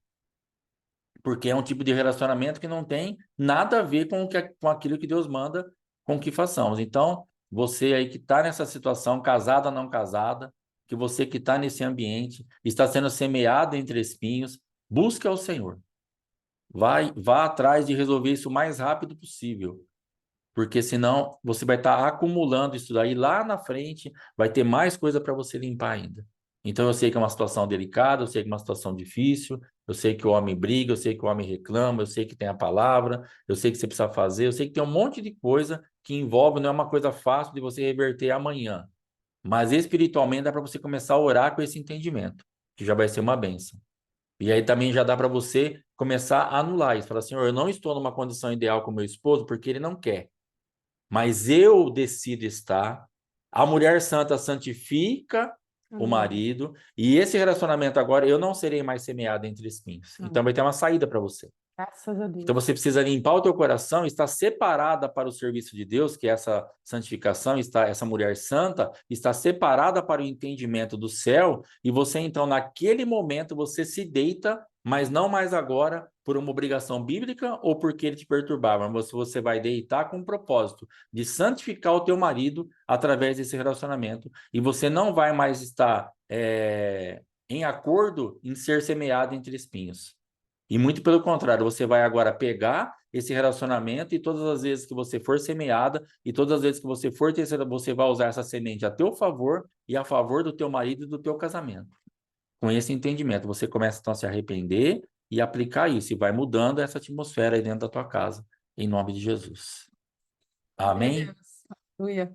Porque é um tipo de relacionamento que não tem nada a ver com aquilo que Deus manda com que façamos. Então, você aí que está nessa situação, casada ou não casada, que você que está nesse ambiente, está sendo semeado entre espinhos, busque ao Senhor. Vá atrás de resolver isso o mais rápido possível. Porque senão você vai estar acumulando isso daí lá na frente, vai ter mais coisa para você limpar ainda. Então eu sei que é uma situação delicada, eu sei que é uma situação difícil, eu sei que o homem briga, eu sei que o homem reclama, eu sei que tem a palavra, eu sei que você precisa fazer, eu sei que tem um monte de coisa que envolve, não é uma coisa fácil de você reverter amanhã. Mas espiritualmente dá para você começar a orar com esse entendimento, que já vai ser uma bênção. E aí também já dá para você começar a anular isso. Falar, Senhor, eu não estou numa condição ideal com meu esposo porque ele não quer, mas eu decido estar. A mulher santa santifica o Amém. marido, e esse relacionamento agora eu não serei mais semeado entre espinhos. Então Amém. vai ter uma saída para você. Graças a Então Deus. você precisa limpar o teu coração, estar separada para o serviço de Deus, que é essa santificação, essa mulher santa, está separada para o entendimento do céu, e você então naquele momento você se deita, mas não mais agora por uma obrigação bíblica ou porque ele te perturbava, mas você vai deitar com o propósito de santificar o teu marido através desse relacionamento, e você não vai mais estar em acordo em ser semeado entre espinhos. E muito pelo contrário, você vai agora pegar esse relacionamento e todas as vezes que você for semeada e todas as vezes que você for terceira, você vai usar essa semente a teu favor e a favor do teu marido e do teu casamento. Com esse entendimento, você começa então a se arrepender e aplicar isso e vai mudando essa atmosfera aí dentro da tua casa, em nome de Jesus. Glória a Amém? Deus. Aleluia.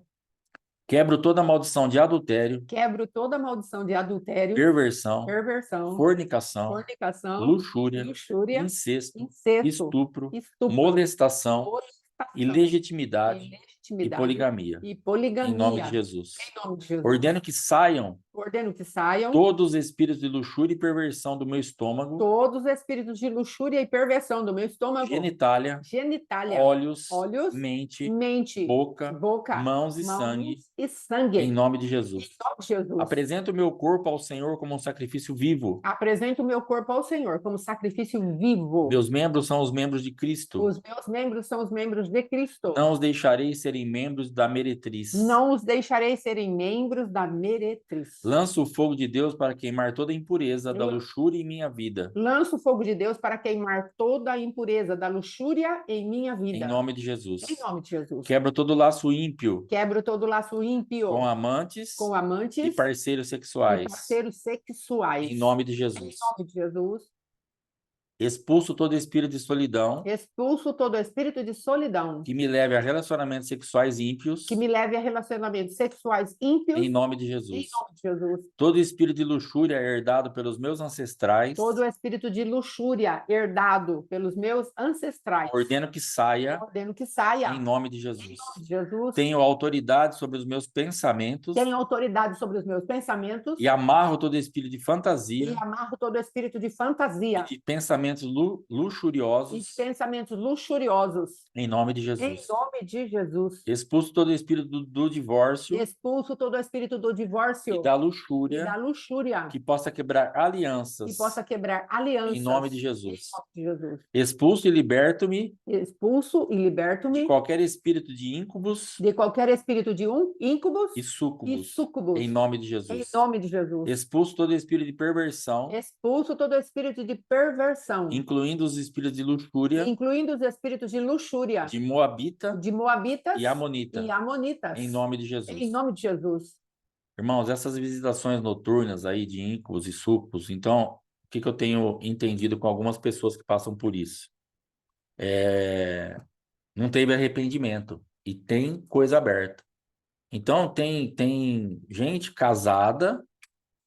Quebro toda maldição de adultério, Quebro toda maldição de adultério, perversão, perversão, fornicação, fornicação, luxúria, luxúria, incesto, incesto, estupro, estupro, molestação, molestação, ilegitimidade e ilegitimidade poligamia, e em nome de poligamia. Jesus. Em nome de Jesus. Ordeno que saiam Ordeno que saiam todos os espíritos de luxúria e perversão do meu estômago, todos os espíritos de luxúria e perversão do meu estômago, genitália, genitália, olhos, olhos, mente, mente, boca, boca, mãos e sangue, mãos e em sangue. nome de Em Jesus. nome de Jesus. Apresento o meu corpo ao Senhor como um sacrifício vivo. Apresento o meu corpo ao Senhor como sacrifício vivo. Meus membros são os membros de Cristo. Os meus membros são os membros de Cristo. Não os deixarei serem membros da meretriz. Não os deixarei serem membros da meretriz. Lanço o fogo de Deus para queimar toda a impureza da Eu luxúria em minha vida. lanço o fogo de Deus para queimar toda a impureza da luxúria em minha Em vida. nome de Em Jesus. nome de Jesus. Quebro todo laço ímpio Quebro todo laço com ímpio amantes com e amantes parceiros e sexuais. parceiros sexuais. Em nome de Em Jesus. nome de Jesus. Expulso todo espírito de solidão Expulso todo espírito de solidão que me leve a relacionamentos sexuais ímpios. que me leve a relacionamentos sexuais ímpios. Em nome de Em Jesus. nome de Jesus. Todo espírito de luxúria herdado pelos meus ancestrais. Todo espírito de luxúria herdado pelos meus ancestrais. Ordeno que saia. Ordeno que saia. Em nome de Em Jesus. nome de Jesus. Tenho autoridade sobre os meus pensamentos. Tenho autoridade sobre os meus pensamentos. E amarro todo espírito de fantasia. E amarro todo espírito de fantasia. E de pensamentos luxuriosos. E de pensamentos luxuriosos. Em nome de Em Jesus. nome de Jesus. Expulso todo espírito do divórcio. Expulso todo espírito do divórcio. E da E da luxúria. luxúria. Que possa quebrar alianças. Que possa quebrar alianças. Em nome de Jesus. Em nome de Jesus. Expulso e liberto-me. Expulso e liberto-me De qualquer espírito de íncubos. de qualquer espírito de íncubos E súcubos. e súcubos. Em nome de Em Jesus. nome de Jesus. Expulso todo espírito de perversão. Expulso todo espírito de perversão, Incluindo os espíritos de luxúria. incluindo os espíritos de luxúria, De moabita. de moabitas E amonita. e amonitas. Em nome de Em Jesus. nome de Jesus. Irmãos, essas visitações noturnas aí de íncubos e súcubos, então, o que eu tenho entendido com algumas pessoas que passam por isso? Não teve arrependimento e tem coisa aberta. Então, tem gente casada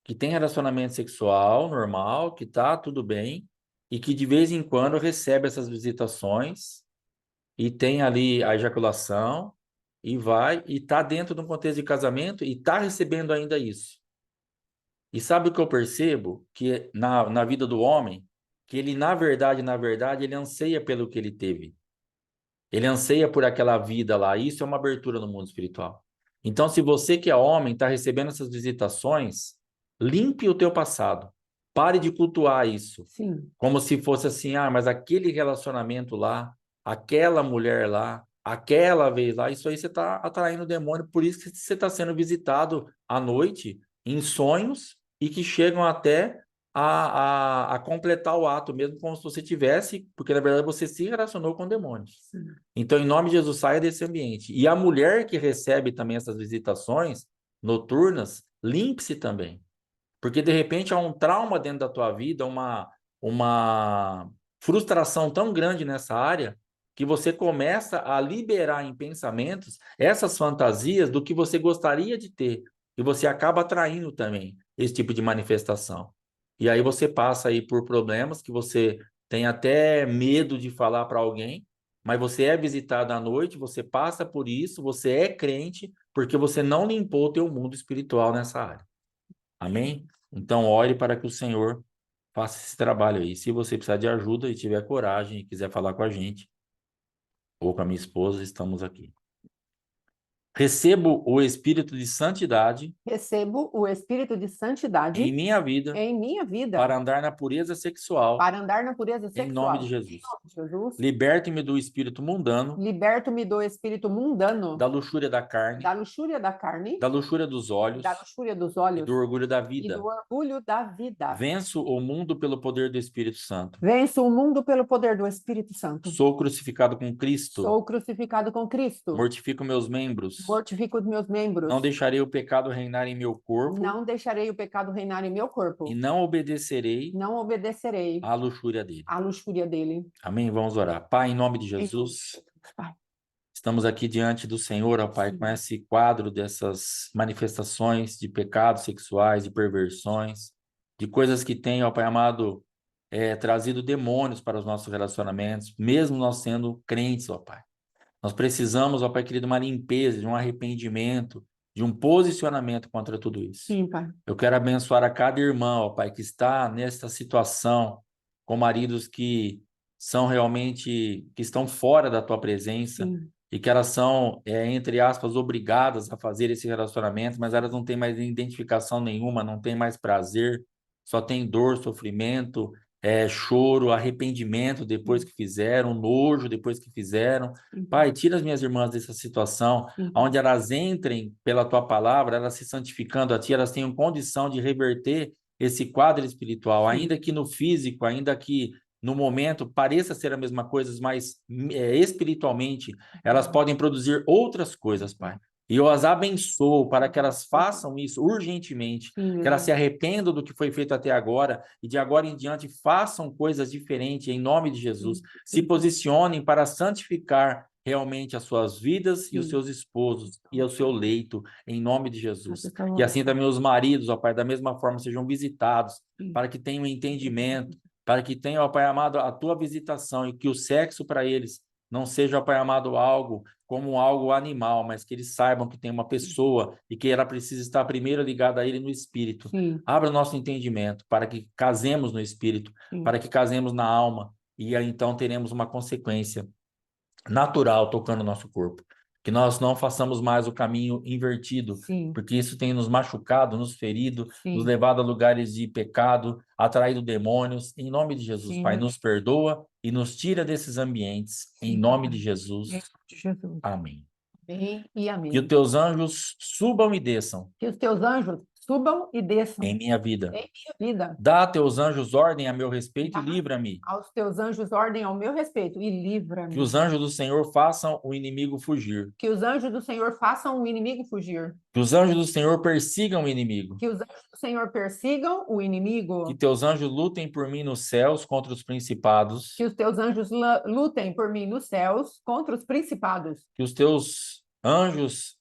que tem relacionamento sexual normal, que tá tudo bem, e que de vez em quando recebe essas visitações e tem ali a ejaculação e vai e tá dentro de um contexto de casamento e tá recebendo ainda isso. E sabe o que eu percebo? Que na vida do homem, que ele, na verdade, ele anseia pelo que ele teve. Ele anseia por aquela vida lá. Isso é uma abertura no mundo espiritual. Então, se você que é homem está recebendo essas visitações, limpe o teu passado. Pare de cultuar isso. Sim. Como se fosse assim, ah, mas aquele relacionamento lá, aquela mulher lá, aquela vez lá, isso aí você está atraindo o demônio, por isso que você está sendo visitado à noite, em sonhos, e que chegam até a completar o ato, mesmo como se você tivesse, porque na verdade você se relacionou com demônios. Sim. Então, em nome de Jesus, saia desse ambiente. E a mulher que recebe também essas visitações noturnas, limpe-se também. Porque de repente há um trauma dentro da tua vida, uma frustração tão grande nessa área, que você começa a liberar em pensamentos essas fantasias do que você gostaria de ter. E você acaba atraindo também esse tipo de manifestação. E aí você passa aí por problemas que você tem até medo de falar para alguém, mas você é visitado à noite, você passa por isso, você é crente, porque você não limpou o teu mundo espiritual nessa área. Amém? Então, ore para que o Senhor faça esse trabalho aí. Se você precisar de ajuda e tiver coragem e quiser falar com a gente, ou com a minha esposa, estamos aqui. Recebo o espírito de santidade Recebo o espírito de santidade em minha vida em minha vida para andar na pureza sexual para andar na pureza em nome de sexual. Jesus. Em nome de Jesus. Liberte-me do espírito mundano, Liberto-me do espírito mundano, da luxúria da carne, da luxúria da carne, da luxúria dos olhos da luxúria dos e olhos do orgulho da e do vida. orgulho da vida. Venço o mundo pelo poder do Espírito Santo. Venço o mundo pelo poder do Espírito Santo. Sou crucificado com Cristo. Sou crucificado com Cristo. Mortifico meus membros. Mortifico os meus membros. Não deixarei o pecado reinar em meu corpo. Não deixarei o pecado reinar em meu corpo. E não obedecerei Não obedecerei à luxúria dele. à luxúria dele. Amém? Vamos orar. Pai, em nome de Jesus, Pai. estamos aqui diante do Senhor, ó Pai, com esse quadro dessas manifestações de pecados sexuais, de perversões, de coisas que têm, ó Pai amado, trazido demônios para os nossos relacionamentos, mesmo nós sendo crentes, ó Pai. Nós precisamos, ó Pai querido, uma limpeza, de um arrependimento, de um posicionamento contra tudo isso. Sim, Pai. Eu quero abençoar a cada irmão, ó Pai, que está nessa situação, com maridos que são realmente, que estão fora da Tua presença, Sim. e que elas são, entre aspas, obrigadas a fazer esse relacionamento, mas elas não têm mais identificação nenhuma, não têm mais prazer, só tem dor, sofrimento, choro, arrependimento depois que fizeram, nojo depois que fizeram. Pai, tira as minhas irmãs dessa situação, onde elas entrem pela Tua palavra, elas se santificando a Ti, elas tenham condição de reverter esse quadro espiritual, ainda que no físico, ainda que no momento pareça ser a mesma coisa, mas espiritualmente elas podem produzir outras coisas, Pai. E eu as abençoo para que elas façam isso urgentemente, que elas se arrependam do que foi feito até agora e de agora em diante façam coisas diferentes em nome de Jesus. Se posicionem para santificar realmente as suas vidas e os seus esposos e o seu leito em nome de Jesus. E assim também os maridos, ó Pai, da mesma forma sejam visitados para que tenham entendimento, para que tenham, ó Pai amado, a Tua visitação e que o sexo para eles não seja, ó Pai amado, algo como algo animal, mas que eles saibam que tem uma pessoa e que ela precisa estar primeiro ligada a ele no espírito. Sim. Abra o nosso entendimento para que casemos no espírito, para que casemos na alma e aí então teremos uma consequência natural tocando o nosso corpo. Que nós não façamos mais o caminho invertido, porque isso tem nos machucado, nos ferido, nos levado a lugares de pecado, atraído demônios. Em nome de Jesus, Pai, nos perdoa e nos tira desses ambientes. Em nome de Jesus. Amém. Amém e amém. Que os teus anjos subam e desçam. Que os teus anjos subam e desçam. Em minha vida. Em minha vida. Dá a teus anjos ordem a meu respeito e livra-me. Aos teus anjos ordem ao meu respeito e livra-me. Que os anjos do Senhor façam o inimigo fugir. Que os anjos do Senhor façam o inimigo fugir. Que os anjos do Senhor persigam o inimigo. Que os anjos do Senhor persigam o inimigo. Que teus anjos lutem por mim nos céus contra os principados. Que os teus anjos lutem por mim nos céus contra os principados. Que os teus anjos,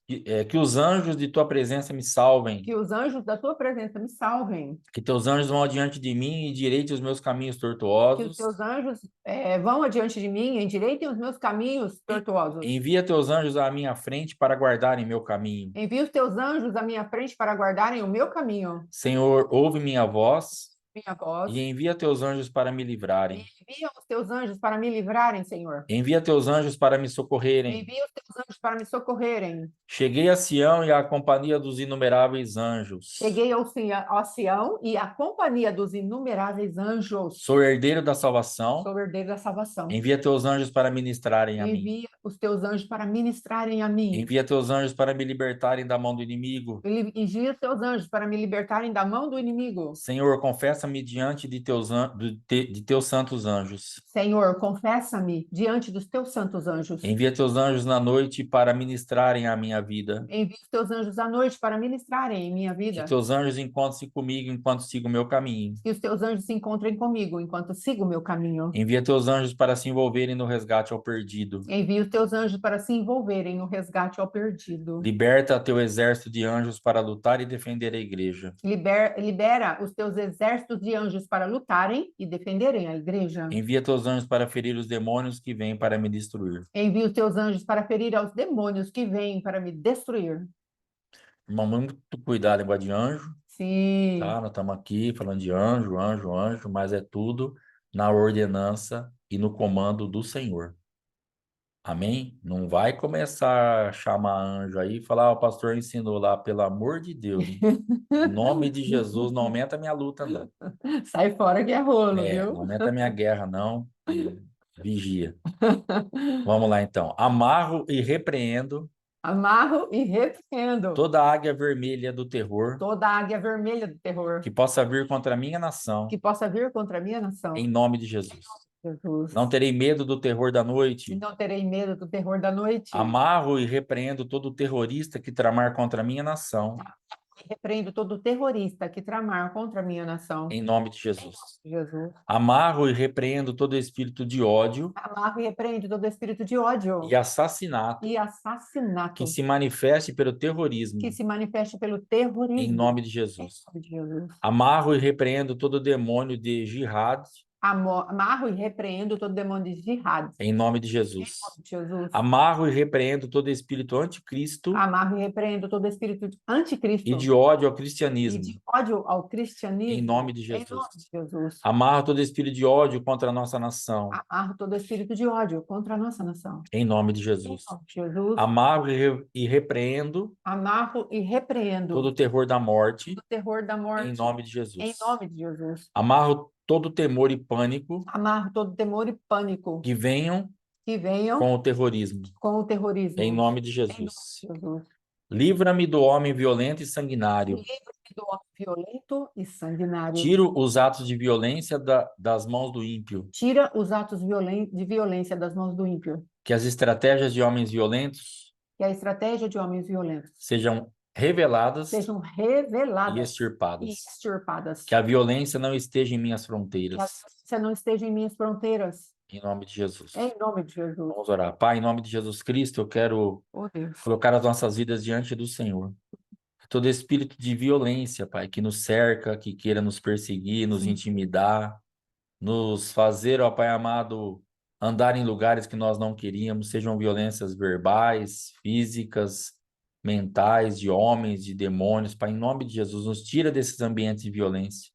que os anjos de tua presença me salvem. Que os anjos da tua presença me salvem. Que teus anjos vão adiante de mim e endireitem os meus caminhos tortuosos. Que os teus anjos vão adiante de mim e endireitem os meus caminhos tortuosos. Envia teus anjos à minha frente para guardarem meu caminho. Envia os teus anjos à minha frente para guardarem o meu caminho. Senhor, ouve minha voz. minha voz. E envia teus anjos para me livrarem. Envia os teus anjos para me livrarem, Senhor. Envia teus anjos para me socorrerem. Envia os teus anjos para me socorrerem. Cheguei a Sião e à companhia dos inumeráveis anjos. Cheguei ao Sião e à companhia dos inumeráveis anjos. Sou herdeiro da salvação. Sou herdeiro da salvação. Envia teus anjos para ministrarem a mim. Envia os teus anjos para ministrarem a mim. Envia teus anjos para me libertarem da mão do inimigo. Envia os teus anjos para me libertarem da mão do inimigo. Senhor, confessa-me diante de teus santos anjos. Senhor, confessa-me diante dos teus santos anjos. Envia teus anjos na noite para ministrarem a minha vida. Envia os teus anjos à noite para ministrarem em minha Que vida. teus anjos encontrem-se comigo enquanto sigo o meu caminho. Que os teus anjos se encontrem comigo enquanto sigo o meu caminho. Envia teus anjos para se envolverem no resgate ao perdido. Envia os teus anjos para se envolverem no resgate ao perdido. Liberta teu exército de anjos para lutar e defender a igreja. Libera os teus exércitos de anjos para lutarem e defenderem a igreja. Envia teus anjos para ferir os demônios que vêm para me destruir. Envia os teus anjos para ferir aos demônios que vêm para me destruir. Irmão, muito cuidado, negócio de anjo. Sim. Tá? Nós estamos aqui falando de anjo, anjo, anjo, mas é tudo na ordenança e no comando do Senhor. Amém? Não vai começar a chamar anjo aí e falar, o pastor ensinou lá, pelo amor de Deus. Em nome de Jesus, não aumenta a minha luta, não. Sai fora que é rolo, viu? Não aumenta a minha guerra, não. Vigia. Vamos lá, então. Amarro e repreendo Amarro e repreendo toda águia vermelha do terror toda águia vermelha do terror que possa vir contra a minha nação, que possa vir contra a minha nação. em nome de Jesus. Jesus. Não terei medo do terror da noite. Não terei medo do terror da noite. Amarro e repreendo todo terrorista que tramar contra a minha nação, Repreendo todo terrorista que tramar contra a minha nação. em nome de Jesus. Jesus. Amarro e repreendo todo espírito de ódio Amarro e repreendo todo espírito de ódio e assassinato e assassinato que se manifeste pelo terrorismo, que se manifeste pelo terrorismo. em nome de Em Jesus. nome de Jesus. Amarro e repreendo todo demônio de jihad, Amarro e repreendo todo demônio de jihad. em nome de Jesus. Em nome de Jesus. Amarro e repreendo todo espírito anticristo Amarro e repreendo todo espírito de anticristo e de ódio ao e cristianismo, de ódio ao cristianismo. em nome de Em Jesus. nome de Jesus. Amarro todo espírito de ódio contra a nossa nação, Amarro todo espírito de ódio contra a nossa nação. em nome de Em Jesus. nome de Jesus. Amarro e repreendo Amarro e repreendo todo o terror da morte, o terror da morte. em nome de Em Jesus. nome de Jesus. Amarro todo temor e pânico Amarro todo temor e pânico que venham que venham com o terrorismo, com o terrorismo. em nome de Em nome Jesus. de Jesus. Livra-me do homem violento e sanguinário. Livre-me do homem violento e sanguinário. Tiro os atos de violência das mãos do ímpio. Tira os atos de violência das mãos do ímpio. Que as estratégias de homens violentos Que a estratégia de homens violentos sejam reveladas sejam e reveladas e extirpadas. extirpadas. Que a violência não esteja em minhas Que a fronteiras. violência não esteja em minhas fronteiras. Em nome de Jesus. Em nome de Jesus. Vamos orar. Pai, em nome de Jesus Cristo, eu quero Oh, Deus. colocar as nossas vidas diante do Senhor. Todo espírito de violência, Pai, que nos cerca, que queira nos perseguir, nos Sim. intimidar, nos fazer, ó Pai amado, andar em lugares que nós não queríamos, sejam violências verbais, físicas, mentais, de homens, de demônios, Pai, em nome de Jesus, nos tira desses ambientes de violência.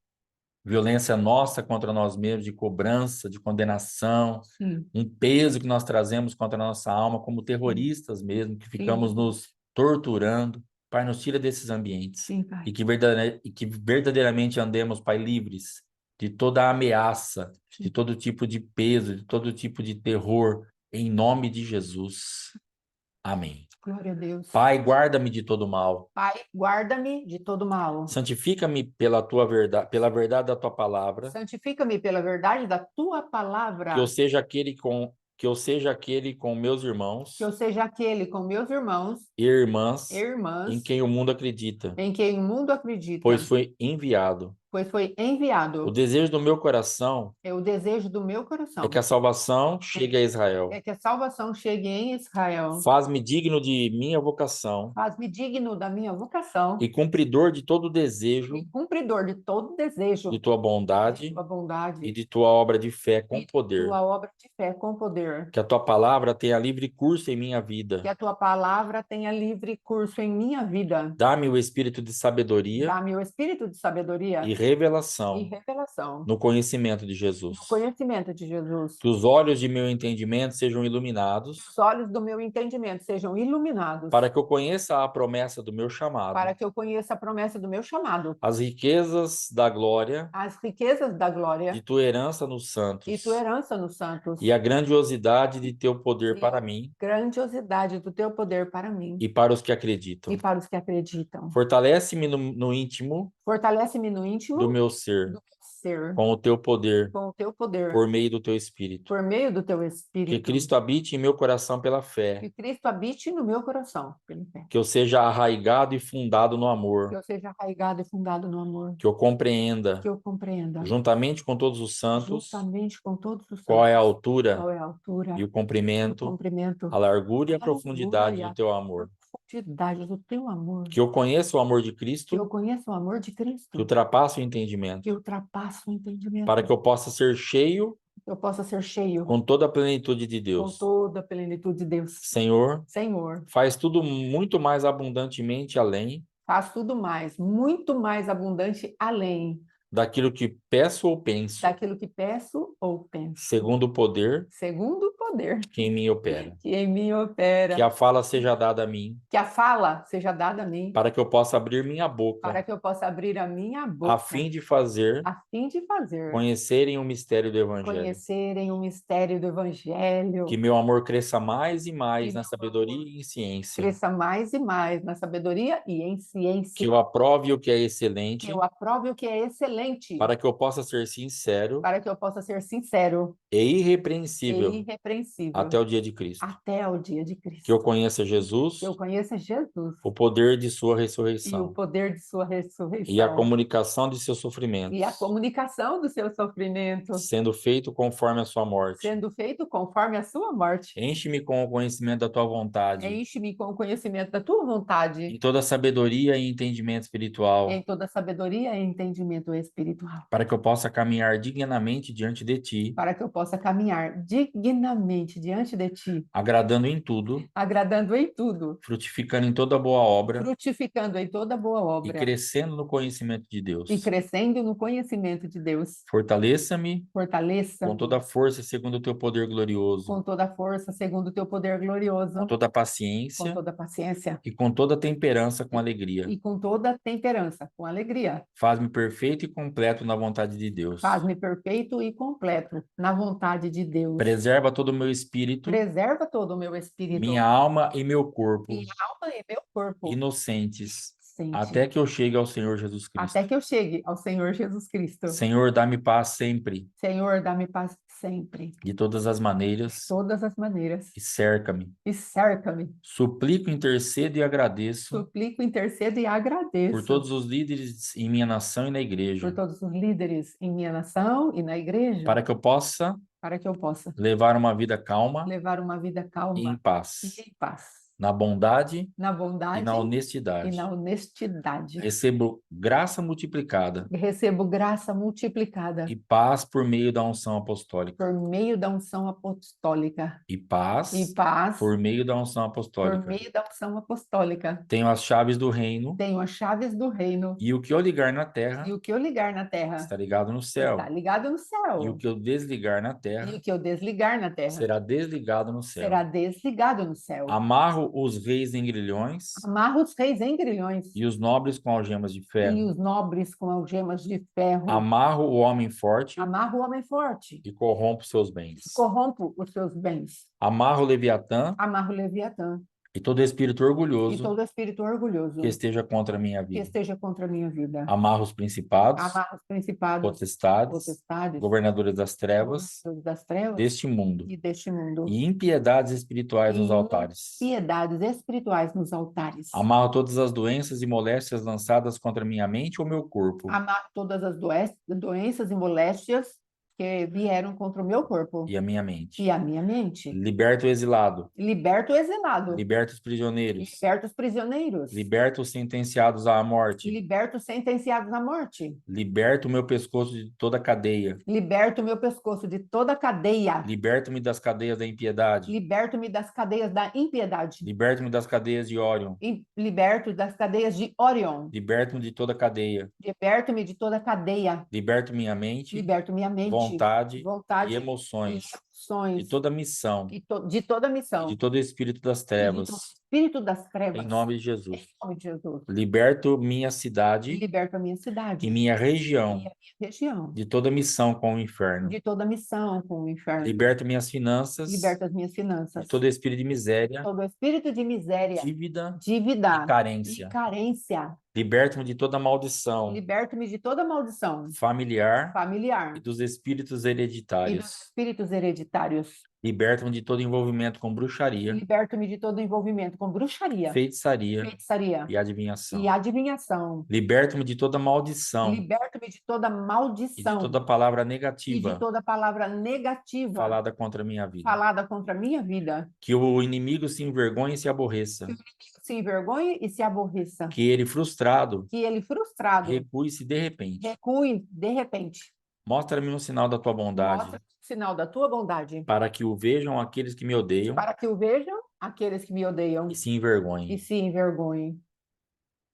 Violência nossa contra nós mesmos, de cobrança, de condenação, Sim. um peso que nós trazemos contra a nossa alma, como terroristas mesmo, que ficamos nos torturando. Pai, nos tira desses ambientes. Sim, Pai. E que verdadeiramente andemos, Pai, livres de toda ameaça, de todo tipo de peso, de todo tipo de terror, em nome de Jesus. Amém. Glória a Deus. Pai, guarda-me de todo mal. Pai, guarda-me de todo mal. Santifica-me pela tua verdade, pela verdade da tua palavra. Santifica-me pela verdade da tua palavra. Que eu seja aquele com meus irmãos Que eu seja aquele com meus irmãos e irmãs e irmãs em quem o mundo acredita, em quem o mundo acredita, pois foi enviado. pois foi O enviado. desejo do meu coração É o desejo do meu coração. é que a salvação chegue a Israel. É que a salvação chegue em Israel. Faz-me digno de minha vocação Faz-me digno da minha vocação e cumpridor de todo desejo e cumpridor de todo desejo de tua bondade de tua bondade e de tua obra de fé com e poder. tua obra de fé com poder. Que a tua palavra tenha livre curso em minha Que vida. a tua palavra tenha livre curso em minha vida. Dá-me o espírito de sabedoria Dá-me o espírito de sabedoria e revelação no conhecimento de no Jesus. conhecimento de Jesus. Que os olhos de meu entendimento sejam iluminados, Os olhos do meu entendimento sejam iluminados, para que eu conheça a promessa do meu chamado, para que eu conheça a promessa do meu chamado, as riquezas da glória as riquezas da glória de tua herança nos e santos, tua herança nos santos, e a grandiosidade de teu poder e para a mim grandiosidade do teu poder para mim e para os que e acreditam. para os que acreditam. Fortalece-me no íntimo Fortalece-me no do íntimo meu ser, do meu ser, com o teu poder, com o teu poder, por meio do teu Espírito. por meio do teu Que Espírito. Cristo habite em meu coração pela fé, Que Cristo habite no meu coração, pela fé. que eu seja arraigado e fundado no Que amor, eu seja arraigado e fundado no amor. que eu compreenda, Que eu compreenda, juntamente com todos os santos, juntamente com todos os qual é a santos, altura qual é a altura e o e o comprimento, comprimento, a largura e a a largura profundidade e do a teu amor. profundidade do teu amor. Que eu conheça o amor de Que Cristo, eu conheça o amor de que Cristo, ultrapassa o que entendimento, ultrapassa o entendimento, para que eu possa ser cheio que eu possa ser cheio com toda a plenitude de com Deus. toda a plenitude de Deus. Senhor, Senhor, faz tudo muito mais abundantemente além faz tudo mais, muito mais abundante além daquilo que peço ou penso, daquilo que peço ou penso, segundo o poder segundo o poder que em mim opera. que em mim Que opera. a fala seja dada a mim, Que a fala seja dada a mim, para que eu possa abrir minha boca, para que eu possa abrir a minha boca, a fim de fazer a fim de fazer conhecerem o mistério do Evangelho. conhecerem o mistério do Evangelho, Que meu amor cresça mais e que mais na meu sabedoria amor e em ciência. cresça mais e mais na sabedoria e em Que ciência, eu aprove o que é que excelente, eu aprove o que é excelente, para que eu possa ser sincero para que eu possa ser sincero e e irrepreensível irrepreensível até o dia de Cristo. até o dia de Que eu Cristo. conheça Jesus, Que eu conheça Jesus o poder de sua e o ressurreição poder de sua e a ressurreição comunicação de seus e a sofrimentos, comunicação do seu sofrimento, sendo feito conforme a sua morte. sendo feito conforme a sua morte. Enche-me com o conhecimento da tua vontade, Enche-me com o conhecimento da tua em vontade, toda sabedoria e entendimento espiritual, em toda sabedoria e entendimento espiritual, para que eu possa caminhar dignamente diante de ti, para que eu possa caminhar dignamente diante de ti, agradando em tudo, agradando em tudo, frutificando em toda boa obra frutificando em toda boa e obra crescendo no conhecimento de e Deus. crescendo no conhecimento de Deus. Fortaleça-me com Fortaleça-me toda a força segundo o teu poder glorioso, com toda a força, segundo o teu poder glorioso, com toda a com paciência toda a paciência e com toda a temperança com alegria. e com toda a temperança, com alegria. Faz-me perfeito e completo na vontade de Deus. Faz-me perfeito e completo na vontade de Deus. Preserva todo o meu espírito, Preserva todo o meu espírito, minha alma e meu corpo, minha alma e meu corpo, inocentes, sente, até que eu chegue ao Senhor Jesus Cristo. até que eu chegue ao Senhor Jesus Cristo. Senhor, dá-me paz sempre, Senhor, dá-me paz sempre, de todas as de maneiras, todas as maneiras, e cerca-me. e cerca-me. Suplico, intercedo e agradeço Suplico, intercedo e por agradeço todos os líderes em minha nação e na por igreja, todos os líderes em minha nação e na igreja, para que eu possa para que eu possa levar uma vida calma levar uma vida e em calma paz, e em paz, na bondade na e bondade na e honestidade. na honestidade. Recebo graça multiplicada Recebo graça multiplicada e paz por meio da unção apostólica. por meio da unção apostólica. E E paz paz por meio da unção por apostólica. meio da unção apostólica. Tenho as chaves do reino, Tenho as chaves do reino, e o que eu ligar na e terra o que eu ligar na terra está ligado no está céu, ligado no e o céu, que eu desligar na e terra o que eu desligar na terra será desligado no céu. será desligado no céu. Amarro os reis em grilhões Amarra os reis em grilhões e os nobres com algemas de e ferro. os nobres com algemas de ferro. Amarro o homem forte Amarra o homem forte e corrompo seus e bens. corrompo os seus bens. Amarro o Leviatã Amarra o Leviatã e todo espírito e orgulhoso todo espírito orgulhoso que esteja contra a minha que vida. esteja contra a minha vida. Amarro os principados, Amarra os principados, potestades, potestades, governadores das trevas governadores das trevas deste mundo e deste mundo, e impiedades espirituais nos e altares. piedades espirituais nos altares. Amarro todas as doenças e moléstias lançadas contra minha mente ou meu corpo, Amarra todas as doenças e moléstias que vieram contra o meu corpo e a minha mente. e a minha mente. Liberta o exilado. Liberta o exilado. Liberta os prisioneiros. Liberta os prisioneiros. Liberta os sentenciados à morte. Liberta os sentenciados à morte. Liberta o meu pescoço de toda cadeia. Liberta o meu pescoço de toda cadeia. Liberta-me das cadeias da impiedade. Liberta-me das cadeias da impiedade. Liberta-me das cadeias de Órion. E liberto das cadeias de Orion. Liberta-me de toda cadeia. Liberto-me de toda cadeia. Liberta minha mente, Liberto minha mente, vontade vontade e emoções. e emoções. De toda missão. De toda E missão. de todo espírito das E de todo trevas. espírito das trevas. Em nome de Jesus. Em nome de Jesus. Liberto minha E cidade liberto a minha cidade. e minha E região a minha região. de toda missão com o inferno. De toda missão com o inferno. Liberto minhas finanças Liberto as minhas de finanças. todo espírito de miséria, Todo espírito de miséria, dívida dívida e carência. e carência. Liberto-me de toda maldição Liberto-me de toda maldição familiar familiar e dos espíritos e dos hereditários. espíritos hereditários. Liberta-me de todo envolvimento com bruxaria, Liberto-me de todo envolvimento com bruxaria, feitiçaria feitiçaria e adivinhação. e adivinhação. Liberta-me de toda maldição Liberto-me de toda e de maldição toda palavra e de negativa toda palavra negativa falada contra a minha vida. falada contra a minha vida. Que o inimigo se envergonhe e se aborreça. Se envergonhe e se aborreça. Que ele, frustrado, Que ele, frustrado, recue-se de repente. recue de repente. Mostra-me um sinal da tua bondade, Mostra o sinal da tua bondade, para que o vejam aqueles que me odeiam para que o vejam aqueles que me odeiam e se e envergonhem. se envergonhem.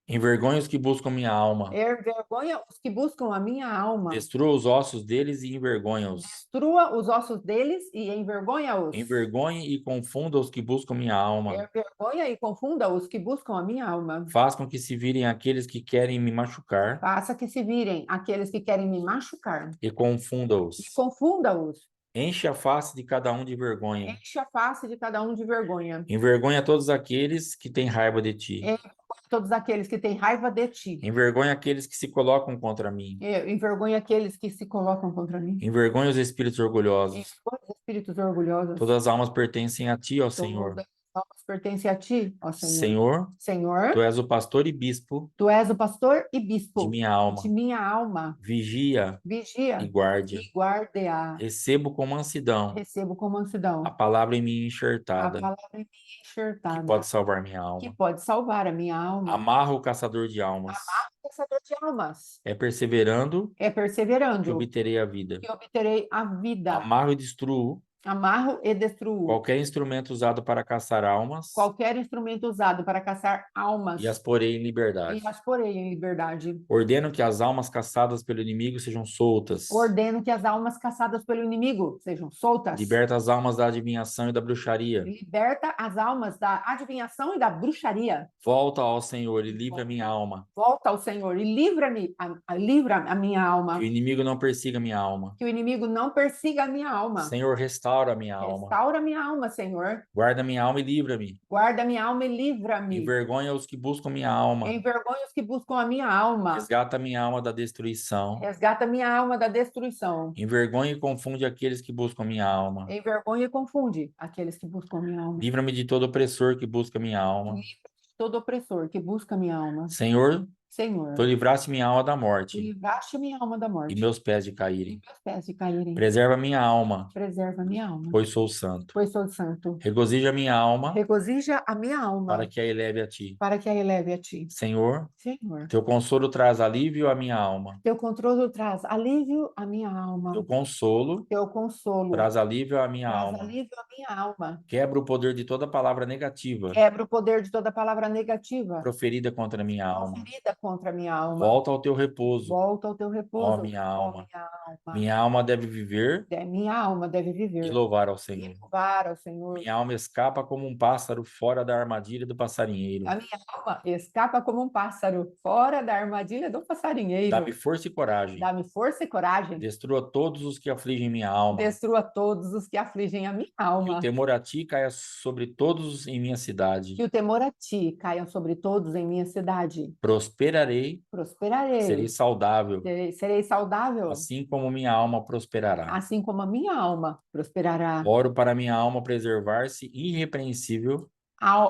Envergonhe os que buscam minha alma. Envergonha os que buscam a minha alma. Destrua os ossos deles e envergonha-os. Destrua os ossos deles e envergonha-os. Envergonhe e confunda os que buscam minha alma. Envergonha e confunda os que buscam a minha alma. Faz com que se virem aqueles que querem me machucar Faça que se virem aqueles que querem me machucar. e confunda-os. E confunda-os. Enche a face de cada um de vergonha. Enche a face de cada um de vergonha. Envergonha todos aqueles que têm raiva de ti. Envergonha todos aqueles que têm raiva de ti. Envergonha aqueles que se colocam contra mim. Envergonha aqueles que se colocam contra mim. Envergonha os espíritos orgulhosos. Envergonha os espíritos orgulhosos. Todas as almas pertencem a ti, ó Senhor. Todas as almas pertencem a ti, ó Senhor. Senhor, Senhor, tu és o pastor e bispo tu és o pastor e bispo de minha alma. de minha alma. Vigia e Vigia guarde. e guarde-a. Recebo com mansidão Recebo com mansidão a palavra em mim a enxertada, palavra em mim que enxertada, pode salvar minha que alma. pode salvar a minha alma. Amarra o caçador de almas. Caçador de almas. É perseverando É que perseverando obterei a vida. que obterei a vida. Amarro e destruo Amarro e destruo qualquer instrumento usado para caçar almas qualquer instrumento usado para caçar almas e as porei em liberdade. e as porei em liberdade. Ordeno que as almas caçadas pelo inimigo sejam soltas. Ordeno que as almas caçadas pelo inimigo sejam soltas. Liberta as almas da adivinhação e da bruxaria. Liberta as almas da adivinhação e da bruxaria. Volta ao Senhor e livra minha alma. Volta ao Senhor e livra-me, livra a minha alma. Que o inimigo não persiga minha alma. Que o inimigo não persiga a minha alma. Senhor, restaura minha alma. Restaura minha alma, Senhor. Guarda minha alma e livra-me. Guarda minha alma e livra-me. Envergonha os que buscam minha alma. Envergonha os que buscam a minha alma. Resgata minha alma da destruição. Resgata minha alma da destruição. Envergonha e confunde aqueles que buscam minha alma. Envergonha e confunde aqueles que buscam a minha alma. Livra-me de todo opressor que busca minha alma. Livra-me de todo opressor que busca a minha alma. Senhor, Senhor, tu livraste minha alma da tu morte livraste minha alma da morte e meus pés de e caírem. meus pés de caírem. Preserva minha alma, Preserva minha alma, pois sou santo. pois sou santo. Regozija minha alma Regozija a minha alma para que a eleve a ti. para que a eleve a ti. Senhor, Senhor, teu consolo traz alívio à minha alma. teu controle traz alívio à minha alma. Teu consolo Teu consolo traz alívio à minha traz alma. alívio à minha alma. Quebra o poder de toda palavra negativa Quebra o poder de toda palavra negativa proferida contra a minha alma. proferida contra a minha alma. Volta ao teu repouso. Volta ao teu repouso, Ó minha alma. minha alma. Minha alma deve viver Minha alma deve e viver louvar ao e Senhor. louvar ao Senhor. Minha alma escapa como um pássaro fora da armadilha do passarinheiro. A minha alma escapa como um pássaro fora da armadilha do passarinheiro. Dá-me força e coragem. Dá-me força e coragem. Destrua todos os que afligem minha alma. Destrua todos os que afligem a minha Que o alma. temor a ti caia sobre todos em minha cidade. Que o temor a ti caia sobre todos em minha cidade. Prosperarei, Prosperarei. serei saudável, Serei saudável, assim como minha alma prosperará. assim como a minha alma prosperará. Oro para minha alma preservar-se irrepreensível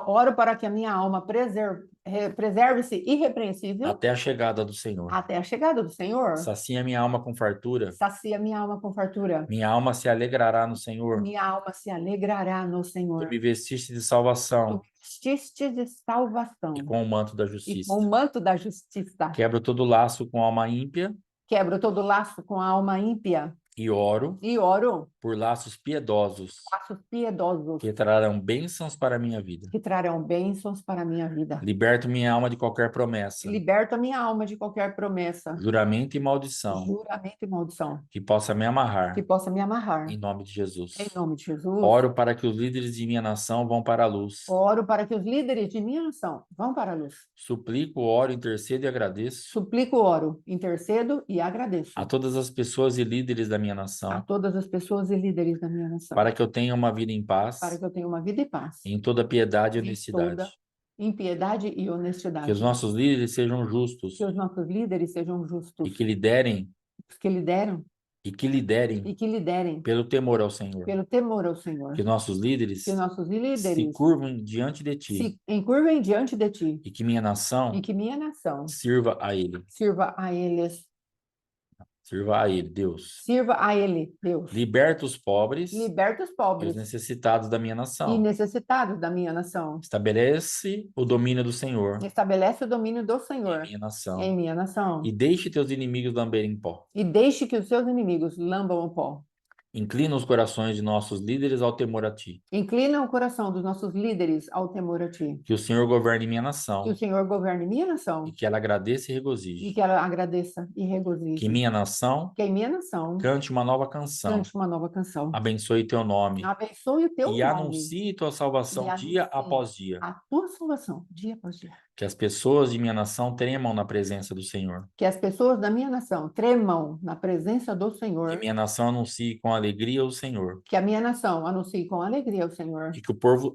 Oro para que a minha alma preserve-se irrepreensível até a chegada do Senhor. até a chegada do Senhor. Sacia minha alma com fartura. Sacia minha alma com fartura. Minha alma se alegrará no Senhor. Minha alma se alegrará no Tu Senhor. me vestiste de salvação Tu vestiste de salvação e com o manto da e justiça. com o manto da justiça. Quebro todo laço com a alma ímpia Quebro todo laço com a alma ímpia e oro e oro por laços piedosos laços piedosos que trarão bênçãos para a minha vida. que trarão bênçãos para a minha vida. Liberto minha alma de qualquer promessa, Liberta a minha alma de qualquer promessa, juramento e maldição juramento e maldição que possa me amarrar, que possa me amarrar. em nome de Jesus. Em nome de Jesus. Oro para que os líderes de minha nação vão para a luz. Oro para que os líderes de minha nação vão para a luz. Suplico, oro, intercedo e agradeço Suplico, oro, intercedo e agradeço a todas as pessoas e líderes da minha a nação todas as pessoas e líderes da minha nação, para que eu tenha uma vida em paz, para que eu tenha uma vida em paz, em toda piedade e em honestidade. toda em piedade e Que honestidade. os nossos líderes sejam justos Que os nossos líderes sejam justos, e que liderem que lideram e que liderem e que liderem pelo temor ao Senhor. pelo temor ao Senhor. Que nossos líderes Que nossos se líderes curvem diante de ti se encurvem diante de ti e que minha nação e que minha nação sirva a Ele. sirva a eles, Sirva a Ele, Deus. sirva a Ele, Deus. Liberta os pobres Liberta os e os pobres necessitados da minha e nação. necessitados da minha nação. Estabelece o domínio do Senhor Estabelece o domínio do em Senhor minha nação. em minha nação. E deixe teus inimigos lamberem pó. E deixe que os seus inimigos lambam o pó. Inclina os corações de nossos líderes ao temor a ti. Inclina o coração dos nossos líderes ao temor a ti. Que o Senhor governe minha Que nação o Senhor governe minha nação e que ela agradeça e e regozije. que ela agradeça e Que regozije. minha nação Que em minha nação cante uma nova canção. cante uma nova canção. Abençoe teu nome Abençoe o teu e nome anuncie tua salvação e dia anuncie após dia. a tua salvação dia após dia. Que as pessoas de minha nação tremam na presença do Senhor. Que as pessoas da minha nação tremam na presença do Que Senhor. minha nação anuncie com alegria o Senhor. Que a minha nação anuncie com alegria o Senhor.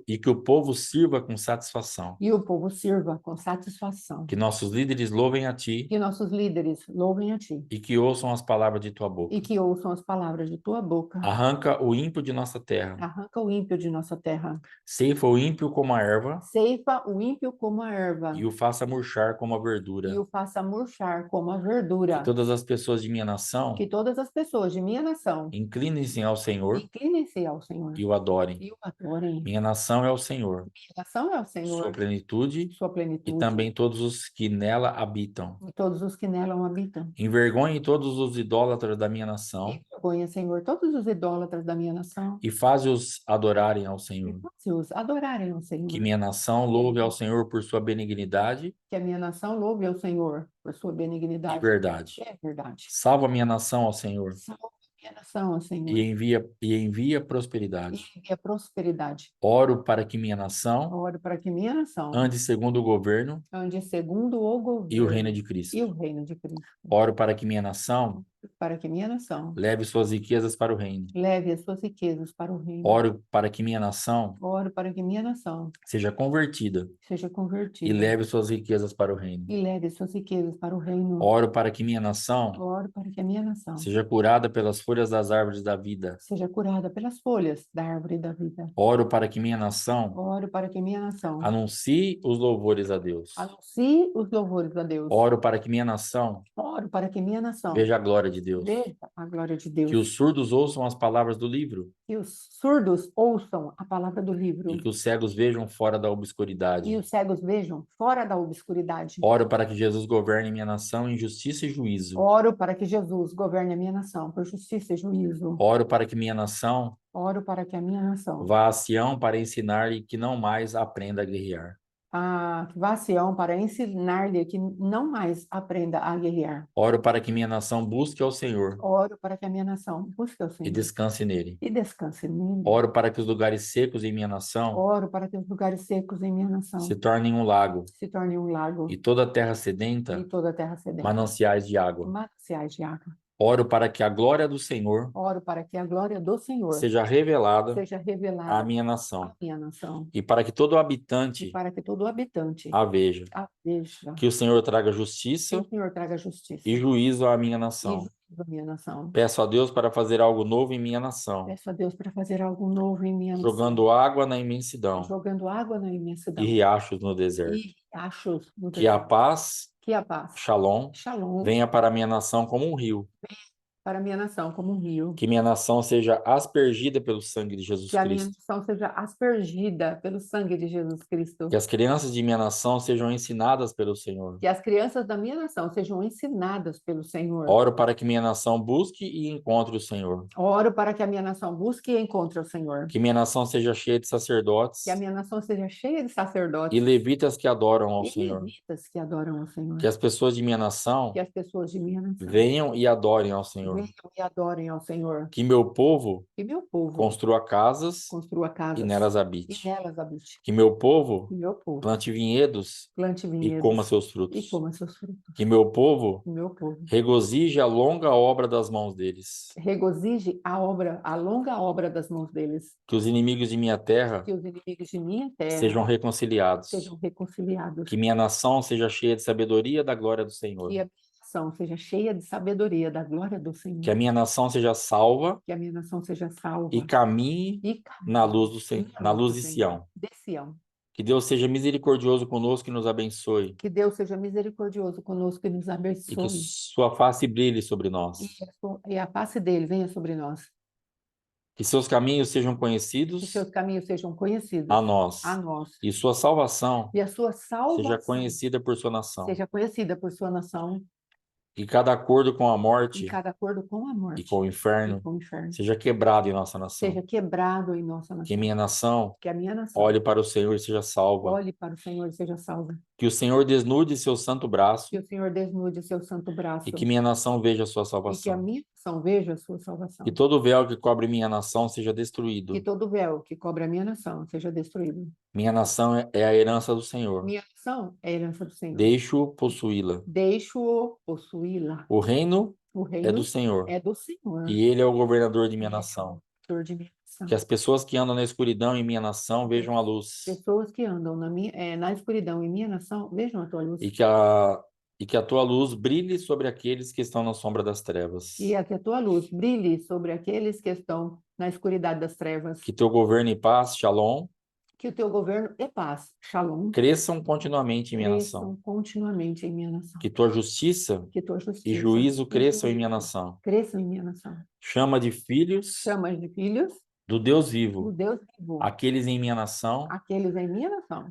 E que o povo sirva com satisfação. E o povo sirva com satisfação. Que nossos líderes louvem a ti Que nossos líderes louvem a ti e que ouçam as palavras de tua boca. e que ouçam as palavras de tua boca. Arranca o ímpio de nossa terra. Arranca o ímpio de nossa terra. Ceifa o ímpio como a erva Ceifa o ímpio como a erva e o faça murchar como a verdura. e o faça murchar como a Que verdura. todas as pessoas de minha nação Que todas as pessoas de minha nação inclinem-se ao Senhor inclinem-se ao Senhor e o adorem. e o adorem. Minha nação é o Senhor, Minha nação é o sua Senhor, plenitude sua e plenitude, também todos os que nela habitam. e todos os que nela habitam. Envergonhe todos os idólatras da minha nação Envergonha, Senhor, todos os idólatras da minha nação e faze-os adorarem ao e Senhor. faze-os adorarem ao Senhor. Que minha nação louve ao Senhor por sua benignidade Que a minha nação louve ao Senhor por sua e benignidade. verdade. É verdade. Salva a minha nação ao Senhor Salva a minha nação, ó Senhor, e envia prosperidade. e envia prosperidade. Oro para que minha nação Oro para que minha nação ande segundo o governo ande segundo o governo e o reino de e Cristo. o reino de Cristo. Oro para que minha nação Para que minha nação leve suas riquezas para o reino. leve as suas riquezas para o reino. Oro para que minha nação Oro para que minha nação seja convertida seja e convertida leve suas riquezas para o reino. e leve suas riquezas para o reino. Oro para que minha nação Oro para que a minha nação seja curada pelas folhas das árvores da vida. seja curada pelas folhas da árvore da vida. Oro para que minha nação Oro para que minha nação anuncie os louvores a Deus. anuncie os louvores a Deus. Oro para que minha nação Oro para que minha nação veja a glória de Deus. veja a glória de Deus. Que os surdos ouçam as palavras do livro Que os surdos ouçam a palavra do livro e que os cegos vejam fora da e obscuridade. os cegos vejam fora da obscuridade. Oro para que Jesus governe minha nação em justiça e juízo. Oro para que Jesus governe a minha nação por justiça e juízo. Oro para que minha nação Oro para que a minha nação vá a Sião para ensinar-lhe que não mais aprenda a guerrear. que vá a Sião para ensinar-lhe que não mais aprenda a guerrear. Oro para que minha nação busque ao Senhor Oro para que a minha nação busque o e Senhor descanse nele. e descanse nele. Oro para que os lugares secos em minha nação Oro para que os lugares secos em minha nação se tornem um lago se tornem um lago e toda a terra e sedenta toda a terra sedenta mananciais de água. mananciais de água. Oro para que a glória do Senhor Oro para que a glória do Senhor seja revelada seja à revelada minha à nação minha nação e para que todo e habitante para que todo habitante a veja. a veja. Que o Senhor traga Que justiça o Senhor traga justiça e juízo à minha e nação da minha nação. Peço a Deus para fazer algo novo em minha nação, Peço a Deus para fazer algo novo em minha nação. jogando água na imensidão Jogando água na imensidão. e riachos no deserto. E riachos no Que a deserto. paz, Que a paz, Shalom, Shalom, venha para a minha nação como um rio. para a minha nação como um rio. Que minha nação seja aspergida pelo sangue de Jesus Que a minha Cristo. nação seja aspergida pelo sangue de Jesus Cristo. Que as crianças de minha nação sejam ensinadas pelo Senhor. Que as crianças da minha nação sejam ensinadas pelo Senhor. Oro para que minha nação busque e encontre o Senhor. Oro para que a minha nação busque e encontre o Senhor. Que minha nação seja cheia de sacerdotes Que a minha nação seja cheia de sacerdotes e levitas que adoram ao e Senhor. levitas que adoram ao Senhor. Que as pessoas de minha nação Que as pessoas de minha nação venham e adorem ao Senhor. venham e adorem ao Senhor. Que meu povo Que meu povo construa casas construa e casas nelas e habite. nelas habite. Que meu povo Que meu povo plante vinhedos plante e vinhedos coma seus e frutos. coma seus frutos. Que meu povo Que meu povo regozije a longa obra das mãos deles. regozije a longa obra das mãos deles. Que os inimigos de minha terra Que os inimigos de minha terra sejam reconciliados. sejam reconciliados. Que minha nação seja cheia de sabedoria da glória do Senhor. Que a minha nação seja cheia de sabedoria da glória do Senhor. Que a minha nação seja salva Que a minha nação seja salva e caminhe e na luz do Senhor, caminhe na luz do de Senhor, Sião. de Sião. Que Deus seja misericordioso conosco e nos abençoe. Que Deus seja misericordioso conosco e nos E que abençoe. sua face brilhe sobre nós. E a face dele venha sobre nós. Que seus caminhos sejam Que conhecidos seus caminhos sejam conhecidos a nós. a nós. E sua salvação E a sua seja salvação conhecida por sua nação. seja conhecida por sua nação. Que cada acordo com a E morte cada acordo com a morte e com o e inferno com o inferno seja quebrado em nossa nação. seja quebrado em nossa Que nação. minha nação Que a minha nação olhe para o Senhor e seja salva. olhe para o Senhor e seja salva. Que o Senhor desnude seu santo braço Que o Senhor desnude o seu santo braço e que minha nação veja a sua e que a salvação. minha nação veja a sua salvação. Que todo véu que cobre minha nação seja Que destruído. todo véu que cobre a minha nação seja destruído. Minha nação é a herança do Senhor. Minha nação é a herança do Senhor. Deixo-o possuí-la. Deixo-o possuí-la. O reino O é reino do Senhor é do Senhor. e ele é o governador de minha Ele é o nação. Senhor de minha nação. Que as pessoas que andam na escuridão em minha nação vejam a luz. Pessoas que andam na escuridão em minha nação, vejam a tua luz. E que a tua luz brilhe sobre aqueles que estão na sombra das trevas. E que a tua luz brilhe sobre aqueles que estão na escuridade das trevas. Que teu governo e paz, Shalom, Que o teu governo e paz, Shalom, cresçam continuamente em minha nação. cresçam continuamente em minha nação. Que tua justiça Que tua e justiça juízo e cresçam em juízo minha nação. cresçam em minha nação. Chama de filhos Chamas de filhos do Deus do vivo Deus vivo, aqueles em minha nação aqueles em minha nação,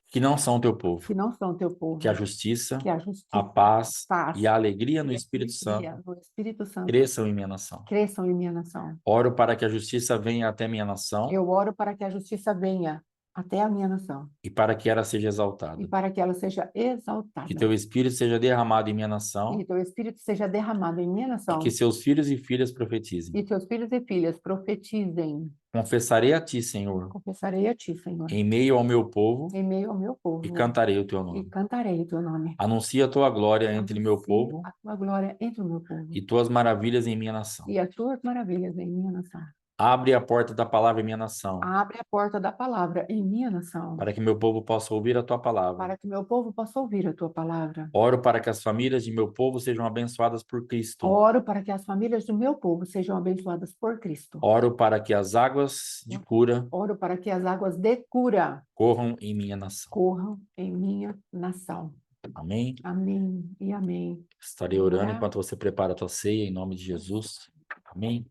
que não são teu povo. que não são teu povo. Que a justiça, Que a justiça, a paz paz e a alegria no e a Espírito alegria Santo no Espírito Santo cresçam em minha nação. cresçam em minha nação. Oro para que a justiça venha até minha nação Eu oro para que a justiça venha até a minha nação e para que ela seja e exaltada. para que ela seja exaltada. Que teu Espírito seja derramado em minha nação E teu Espírito seja derramado em minha e nação. que seus filhos e filhas profetizem. E teus filhos e filhas profetizem. Confessarei a ti, Senhor, Confessarei a ti, Senhor, em meio ao meu povo em meio ao meu povo, e cantarei o teu e nome. cantarei o teu nome. Anuncia a tua glória entre meu Anuncie povo a tua glória entre o meu povo e tuas maravilhas em minha nação. e as tuas maravilhas em minha nação. Abre a porta da palavra em minha nação, Abre a porta da palavra em minha nação, para que meu povo possa ouvir a tua palavra. para que meu povo possa ouvir a tua palavra. Oro para que as famílias de meu povo sejam abençoadas por Cristo. Oro para que as famílias do meu povo sejam abençoadas por Cristo. Oro para que as águas de cura Oro para que as águas de cura corram em minha nação. corram em minha nação. Amém? Amém e amém. Estarei orando Orar. enquanto você prepara a tua ceia, em nome de Jesus. Amém?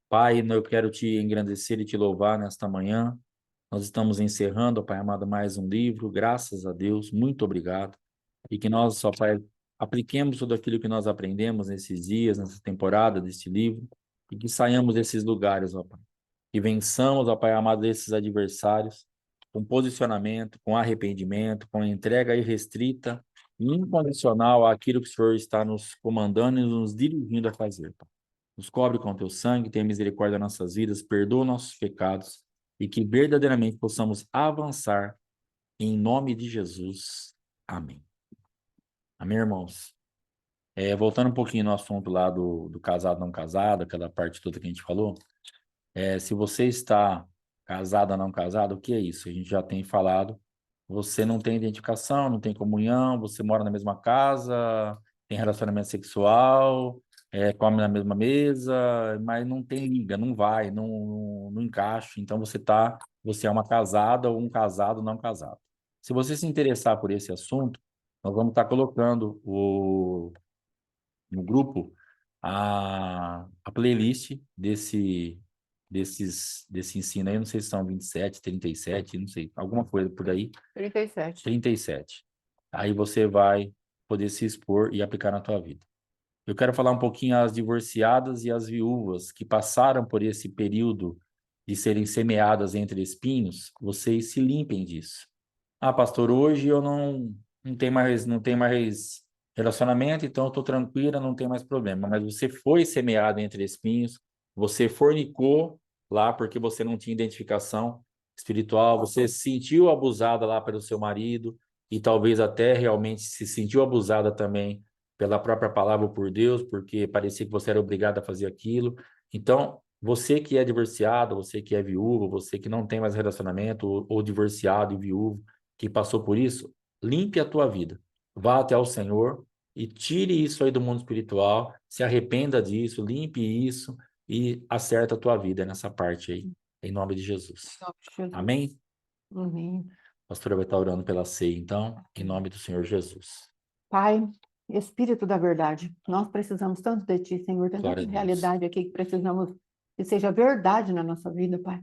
Pai, eu quero te engrandecer e te louvar nesta manhã. Nós estamos encerrando, Pai amado, mais um livro. Graças a Deus, muito obrigado. E que nós, ó Pai, apliquemos tudo aquilo que nós aprendemos nesses dias, nessa temporada deste livro, e que saiamos desses lugares, ó Pai. Que vençamos, ó Pai amado, esses adversários, com posicionamento, com arrependimento, com entrega irrestrita e incondicional àquilo que o Senhor está nos comandando e nos dirigindo a fazer, Pai. Nos cobre com teu sangue, tenha misericórdia das nossas vidas, perdoa nossos pecados e que verdadeiramente possamos avançar em nome de Jesus. Amém. Amém, irmãos? Voltando um pouquinho no assunto lá do casado não casado, aquela parte toda que a gente falou, se você está casado ou não casado, o que é isso? A gente já tem falado, você não tem identificação, não tem comunhão, você mora na mesma casa, tem relacionamento sexual, come na mesma mesa, mas não tem liga, não vai, não encaixa. Então você é uma casada ou um casado não casado. Se você se interessar por esse assunto, nós vamos estar colocando no grupo a playlist desse ensino aí, não sei se são 27, 37, não sei, alguma coisa por aí. 37. 37. Aí você vai poder se expor e aplicar na tua vida. Eu quero falar um pouquinho às divorciadas e às viúvas que passaram por esse período de serem semeadas entre espinhos, vocês se limpem disso. Ah, pastor, hoje eu não tenho mais relacionamento, então eu estou tranquila, não tem mais problema. Mas você foi semeado entre espinhos, você fornicou lá porque você não tinha identificação espiritual, você se sentiu abusada lá pelo seu marido e talvez até realmente se sentiu abusada também pela própria palavra ou por Deus, porque parecia que você era obrigado a fazer aquilo. Então, você que é divorciado, você que é viúvo, você que não tem mais relacionamento, ou divorciado e viúvo, que passou por isso, limpe a tua vida. Vá até ao Senhor e tire isso aí do mundo espiritual, se arrependa disso, limpe isso e acerta a tua vida nessa parte aí, em nome de Jesus. Em nome de Jesus. Amém? Amém. A pastora vai estar orando pela ceia, então, em nome do Senhor Jesus. Pai, Espírito da verdade, nós precisamos tanto de Ti, Senhor. Tem Glória tanta a Deus. realidade aqui que precisamos que seja verdade na nossa vida, Pai.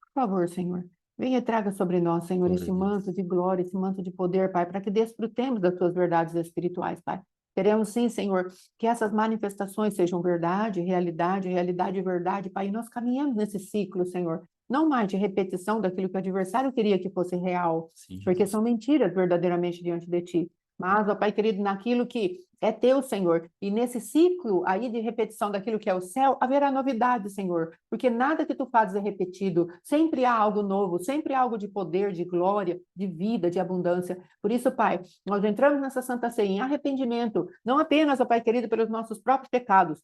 Por favor, Senhor, venha e traga sobre nós, Senhor, Glória a esse manto Deus. de glória, esse manto de poder, Pai, para que desfrutemos das Tuas verdades espirituais, Pai. Queremos sim, Senhor, que essas manifestações sejam verdade, realidade e verdade, Pai, e nós caminhamos nesse ciclo, Senhor, não mais de repetição daquilo que o adversário queria que fosse real, Sim, porque Jesus. são mentiras verdadeiramente diante de Ti. Mas, ó Pai querido, naquilo que é teu, Senhor. E nesse ciclo aí de repetição daquilo que é o céu, haverá novidade, Senhor, porque nada que tu fazes é repetido, sempre há algo novo, sempre há algo de poder, de glória, de vida, de abundância. Por isso, Pai, nós entramos nessa Santa Ceia em arrependimento, não apenas, ó Pai querido, pelos nossos próprios pecados,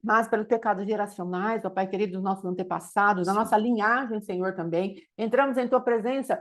mas pelos pecados geracionais, ó Pai querido, dos nossos antepassados, da Sim. nossa linhagem, Senhor, também. Entramos em Tua presença,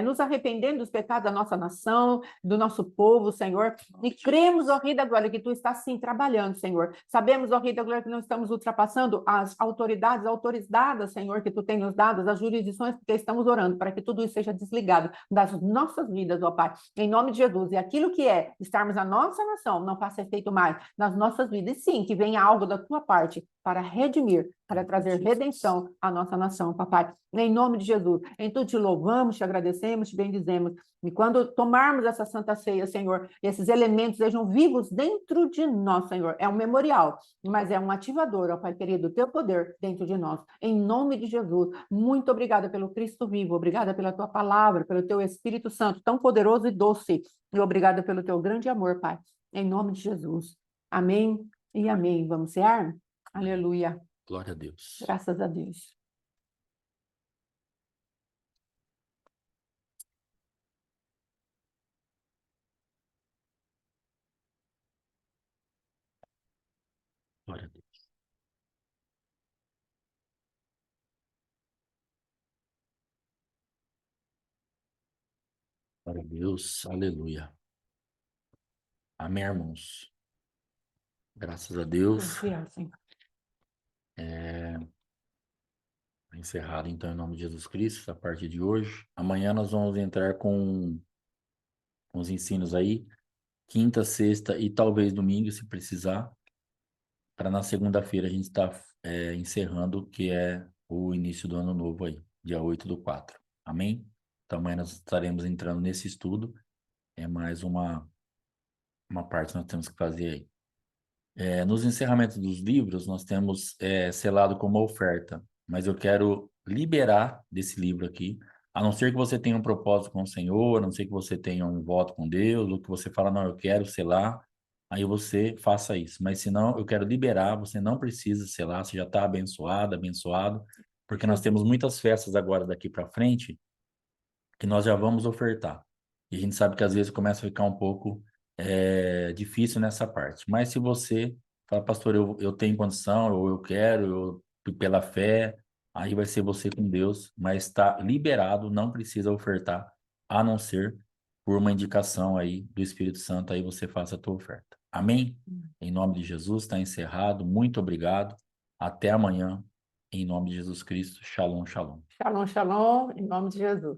nos arrependendo dos pecados da nossa nação, do nosso povo, Senhor, e cremos, ó Rei da Glória, que Tu estás, sim, trabalhando, Senhor. Sabemos, ó Rei da Glória, que não estamos ultrapassando as autoridades autorizadas, Senhor, que Tu tem nos dado, as jurisdições, porque estamos orando para que tudo isso seja desligado das nossas vidas, ó Pai, em nome de Jesus. E aquilo que é estarmos na nossa nação, não faça efeito mais nas nossas vidas. E sim, que venha algo da Tua parte para redimir, para trazer redenção à nossa nação, papai. Em nome de Jesus. Então te louvamos, te agradecemos, te bendizemos. E quando tomarmos essa Santa Ceia, Senhor, esses elementos sejam vivos dentro de nós, Senhor. É um memorial, mas é um ativador, ó Pai querido, teu poder dentro de nós. Em nome de Jesus. Muito obrigada pelo Cristo vivo, obrigada pela tua palavra, pelo teu Espírito Santo, tão poderoso e doce. E obrigada pelo teu grande amor, Pai. Em nome de Jesus. Amém e amém. Vamos cear? Aleluia. Glória a Deus. Graças a Deus. Glória a Deus. Glória a Deus. Aleluia. Amém, irmãos. Graças a Deus. Fiel, Senhor. Encerrado, então, em nome de Jesus Cristo, a partir de hoje. Amanhã nós vamos entrar com os ensinos aí, quinta, sexta e talvez domingo, se precisar, para na segunda-feira a gente estar encerrando, que é o início do ano novo aí, dia 8/4. Amém? Então amanhã nós estaremos entrando nesse estudo. É mais uma parte que nós temos que fazer aí. Nos encerramentos dos livros, nós temos selado como oferta, mas eu quero liberar desse livro aqui, a não ser que você tenha um propósito com o Senhor, a não ser que você tenha um voto com Deus, ou que você fala, não, eu quero selar, aí você faça isso. Mas se não, eu quero liberar, você não precisa selar, você já está abençoado, abençoado, porque nós temos muitas festas agora daqui para frente, que nós já vamos ofertar. E a gente sabe que às vezes começa a ficar um pouco difícil nessa parte. Mas se você fala, pastor, eu tenho condição, ou eu quero, pela fé, aí vai ser você com Deus, mas está liberado, não precisa ofertar, a não ser por uma indicação aí do Espírito Santo, aí você faça a tua oferta. Amém? Em nome de Jesus, está encerrado. Muito obrigado. Até amanhã. Em nome de Jesus Cristo. Shalom, shalom. Shalom, shalom, em nome de Jesus.